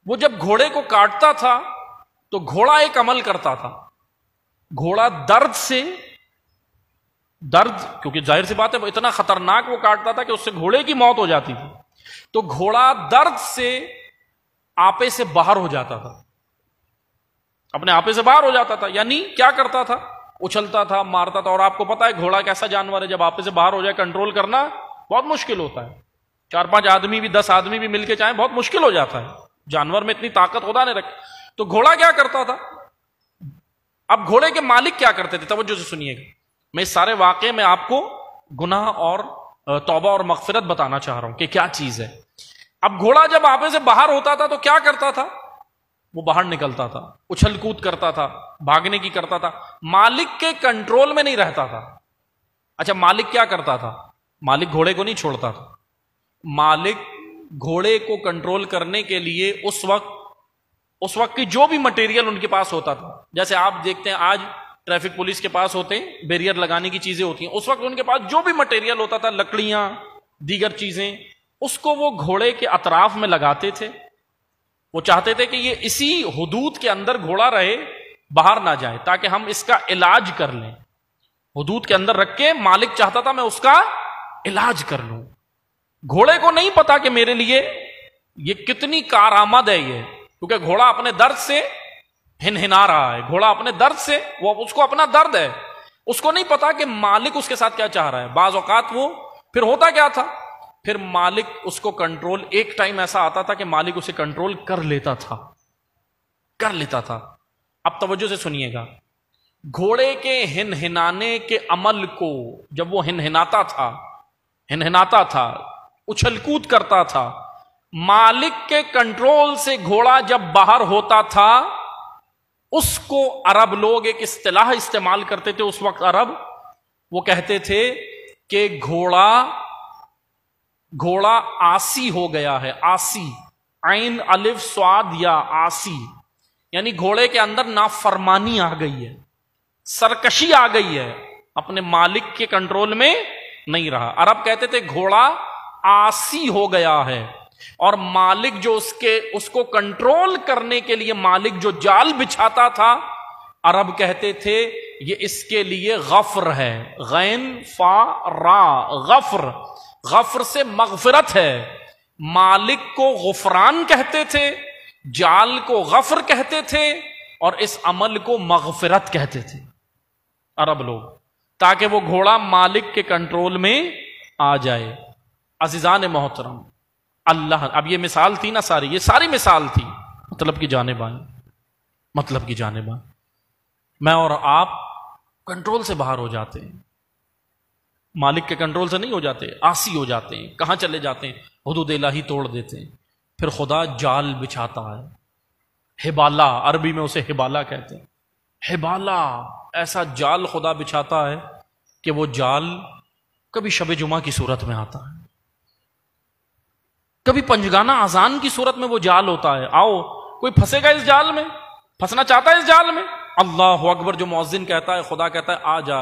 وہ جب گھوڑے کو کاٹتا تھا تو گھوڑا ایک عمل کرتا تھا، گھوڑا درد سے، کیونکہ ظاہر سی بات ہے وہ اتنا خطرناک وہ کاٹتا تھا کہ اس سے گھوڑے کی موت ہو جاتی تھی، تو گھوڑا درد سے آپے سے باہر ہو جاتا تھا، اپنے آپے سے باہر ہو جاتا تھا، یعنی کیا کرتا تھا؟ اچھلتا تھا، مارتا تھا، اور آپ کو پتا ہے گھوڑا کیسا جانور ہے، جب آپے سے باہر ہو جائے کنٹرول کرنا بہت مشکل ہوتا ہے، 4-5 آدمی بھی، 10 آدمی بھی مل کے چاہیں بہت مشکل ہو جاتا ہے، جانور میں اتنی طاقت خدا نے رکھی۔ تو گھوڑا کیا کرتا تھا؟ اب گھوڑے کے مالک کیا کرتے تھے؟ توجہ سے سنیے گا، میں اس سارے واقعے میں آپ کو گناہ اور توبہ اور مغفرت بتانا چاہ رہا ہوں کہ کیا چیز ہے۔ اب گھوڑا جب آپے سے باہر ہوتا تھا تو کیا کرتا تھا؟ وہ باہر نکلتا تھا، اچھل کود کرتا تھا، بھاگنے کی کرتا تھا، مالک کے کنٹرول میں نہیں رہتا تھا۔ اچھا، مالک کیا کرتا تھا؟ مالک گھوڑے کو نہیں چھوڑتا تھا، مالک گھوڑے کو کنٹرول کرنے کے لیے اس وقت کی جو بھی مٹیریل ان کے پاس ہوتا تھا، جیسے آپ دیکھتے ہیں آج ٹریفک پولیس کے پاس ہوتے ہیں بیریئر لگانے کی چیزیں ہوتی ہیں، اس وقت ان کے پاس جو بھی مٹیریل ہوتا تھا، لکڑیاں، دیگر چیزیں، اس کو وہ گھوڑے کے اطراف میں لگاتے تھے۔ وہ چاہتے تھے کہ یہ اسی حدود کے اندر گھوڑا رہے، باہر نہ جائے، تاکہ ہم اس کا علاج کر لیں۔ حدود کے اندر رکھ کے مالک چاہتا تھا میں اس کا علاج کر لوں. گھوڑے کو نہیں پتا کہ میرے لیے یہ کتنی کارآمد ہے یہ، کیونکہ گھوڑا اپنے درد سے ہنہنا رہا ہے، گھوڑا اپنے درد سے، وہ اس کو اپنا درد ہے، اس کو نہیں پتا کہ مالک اس کے ساتھ کیا چاہ رہا ہے. بعض اوقات وہ پھر ہوتا کیا تھا، پھر مالک اس کو کنٹرول، ایک ٹائم ایسا آتا تھا کہ مالک اسے کنٹرول کر لیتا تھا. اب توجہ سے سنیے گا، گھوڑے کے ہنہنانے کے عمل کو جب وہ ہنہناتا تھا، اچھل کود کرتا تھا، مالک کے کنٹرول سے گھوڑا جب باہر ہوتا تھا، اس کو عرب لوگ ایک اصطلاح استعمال کرتے تھے اس وقت عرب، وہ کہتے تھے کہ گھوڑا آسی ہو گیا ہے. آسی، عین الف صاد یا، آسی یعنی گھوڑے کے اندر نافرمانی آ گئی ہے، سرکشی آ گئی ہے، اپنے مالک کے کنٹرول میں نہیں رہا. عرب کہتے تھے گھوڑا آسی ہو گیا ہے، اور مالک جو اس کو کنٹرول کرنے کے لیے مالک جو جال بچھاتا تھا، عرب کہتے تھے یہ اس کے لیے غفر ہے. غین فا را، غفر، غفر سے مغفرت ہے. مالک کو غفران کہتے تھے، جال کو غفر کہتے تھے، اور اس عمل کو مغفرت کہتے تھے عرب لوگ، تاکہ وہ گھوڑا مالک کے کنٹرول میں آ جائے. عزیزان محترم، اللہ، اب یہ مثال تھی نا ساری، یہ ساری مثال تھی مطلب کی جانب آئیں، مطلب کی جانب آئیں. میں اور آپ کنٹرول سے باہر ہو جاتے ہیں، مالک کے کنٹرول سے نہیں ہو جاتے، آسی ہو جاتے ہیں. کہاں چلے جاتے ہیں؟ حدود الہی توڑ دیتے ہیں. پھر خدا جال بچھاتا ہے، ہبالہ، عربی میں اسے ہبالہ کہتے ہیں. ہبالہ، ایسا جال خدا بچھاتا ہے کہ وہ جال کبھی شب جمعہ کی صورت میں آتا ہے، کبھی پنجگانہ اذان کی صورت میں وہ جال ہوتا ہے. آؤ کوئی پھنسے گا اس جال میں، پھنسنا چاہتا ہے اس جال میں؟ اللہ اکبر جو مؤذن کہتا ہے، خدا کہتا ہے آ جا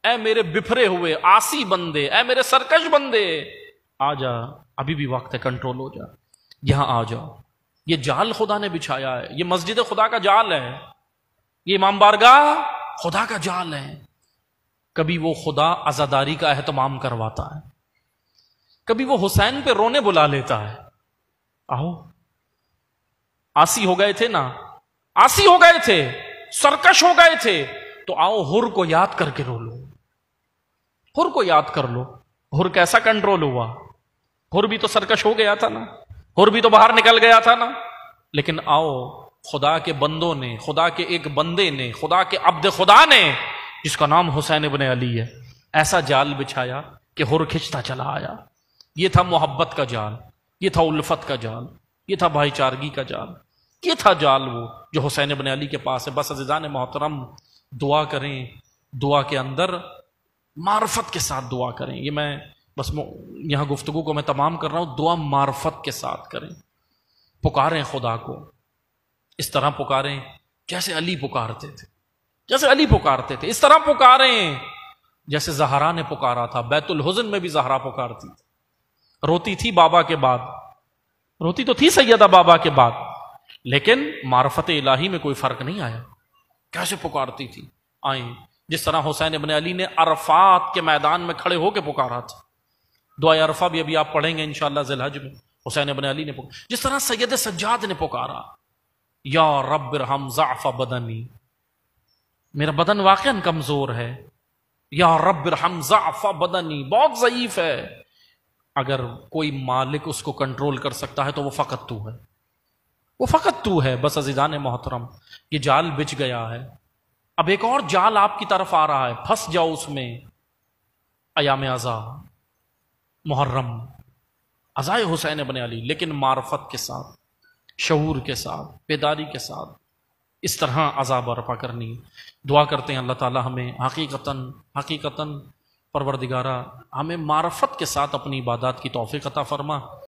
اے میرے بفرے ہوئے آسی بندے، اے میرے سرکش بندے، آ جا، ابھی بھی وقت ہے، کنٹرول ہو جا، یہاں آ جاؤ. یہ جال خدا نے بچھایا ہے، یہ مسجد خدا کا جال ہے، یہ امام بارگاہ خدا کا جال ہے. کبھی وہ خدا عزاداری کا اہتمام کرواتا ہے، کبھی وہ حسین پہ رونے بلا لیتا ہے. آؤ، آسی ہو گئے تھے نا، آسی ہو گئے تھے، سرکش ہو گئے تھے، تو آؤ ہر کو یاد کر کے رو لو، ہر کو یاد کر لو. ہر کیسا کنٹرول ہوا؟ ہر بھی تو سرکش ہو گیا تھا نا، ہر بھی تو باہر نکل گیا تھا نا. لیکن آؤ، خدا کے بندوں نے، خدا کے ایک بندے نے، خدا کے عبد خدا نے، جس کا نام حسین ابن علی ہے، ایسا جال بچھایا کہ ہر کھچتا چلا آیا. یہ تھا محبت کا جال، یہ تھا الفت کا جال، یہ تھا بھائی چارگی کا جال، یہ تھا جال وہ جو حسین ابن علی کے پاس ہے. بس عزیزان محترم، دعا کریں، دعا کے اندر معرفت کے ساتھ دعا کریں. یہ میں بس یہاں گفتگو کو میں تمام کر رہا ہوں، دعا معرفت کے ساتھ کریں. پکاریں خدا کو، اس طرح پکاریں جیسے علی پکارتے تھے، جیسے علی پکارتے تھے، اس طرح پکاریں جیسے زہرا نے پکارا تھا. بیت الحزن میں بھی زہرا پکارتی تھی، روتی تھی بابا کے بعد، روتی تو تھی سیدہ بابا کے بعد، لیکن معرفت الہی میں کوئی فرق نہیں آیا. کیسے پکارتی تھی؟ آئیں، جس طرح حسین ابن علی نے عرفات کے میدان میں کھڑے ہو کے پکارا تھا. دعائے عرفہ بھی ابھی آپ پڑھیں گے انشاءاللہ ذی الحج میں. حسین ابن علی نے پکارا، جس طرح سید سجاد نے پکارا، یا رب ارحم ضعف بدنی، میرا بدن واقعا کمزور ہے، یا رب ارحم ضعف بدنی، بہت ضعیف ہے. اگر کوئی مالک اس کو کنٹرول کر سکتا ہے تو وہ فقط تو ہے، وہ فقط تو ہے. بس عزیزان محترم، یہ جال بچ گیا ہے، اب ایک اور جال آپ کی طرف آ رہا ہے، پھنس جاؤ اس میں. ایام عزا، محرم، عزائے حسین ابن علی، لیکن معرفت کے ساتھ، شعور کے ساتھ، بیداری کے ساتھ اس طرح عزا برپا کرنی. دعا کرتے ہیں اللہ تعالی ہمیں حقیقتاً پروردگارہ ہمیں معرفت کے ساتھ اپنی عبادات کی توفیق عطا فرما.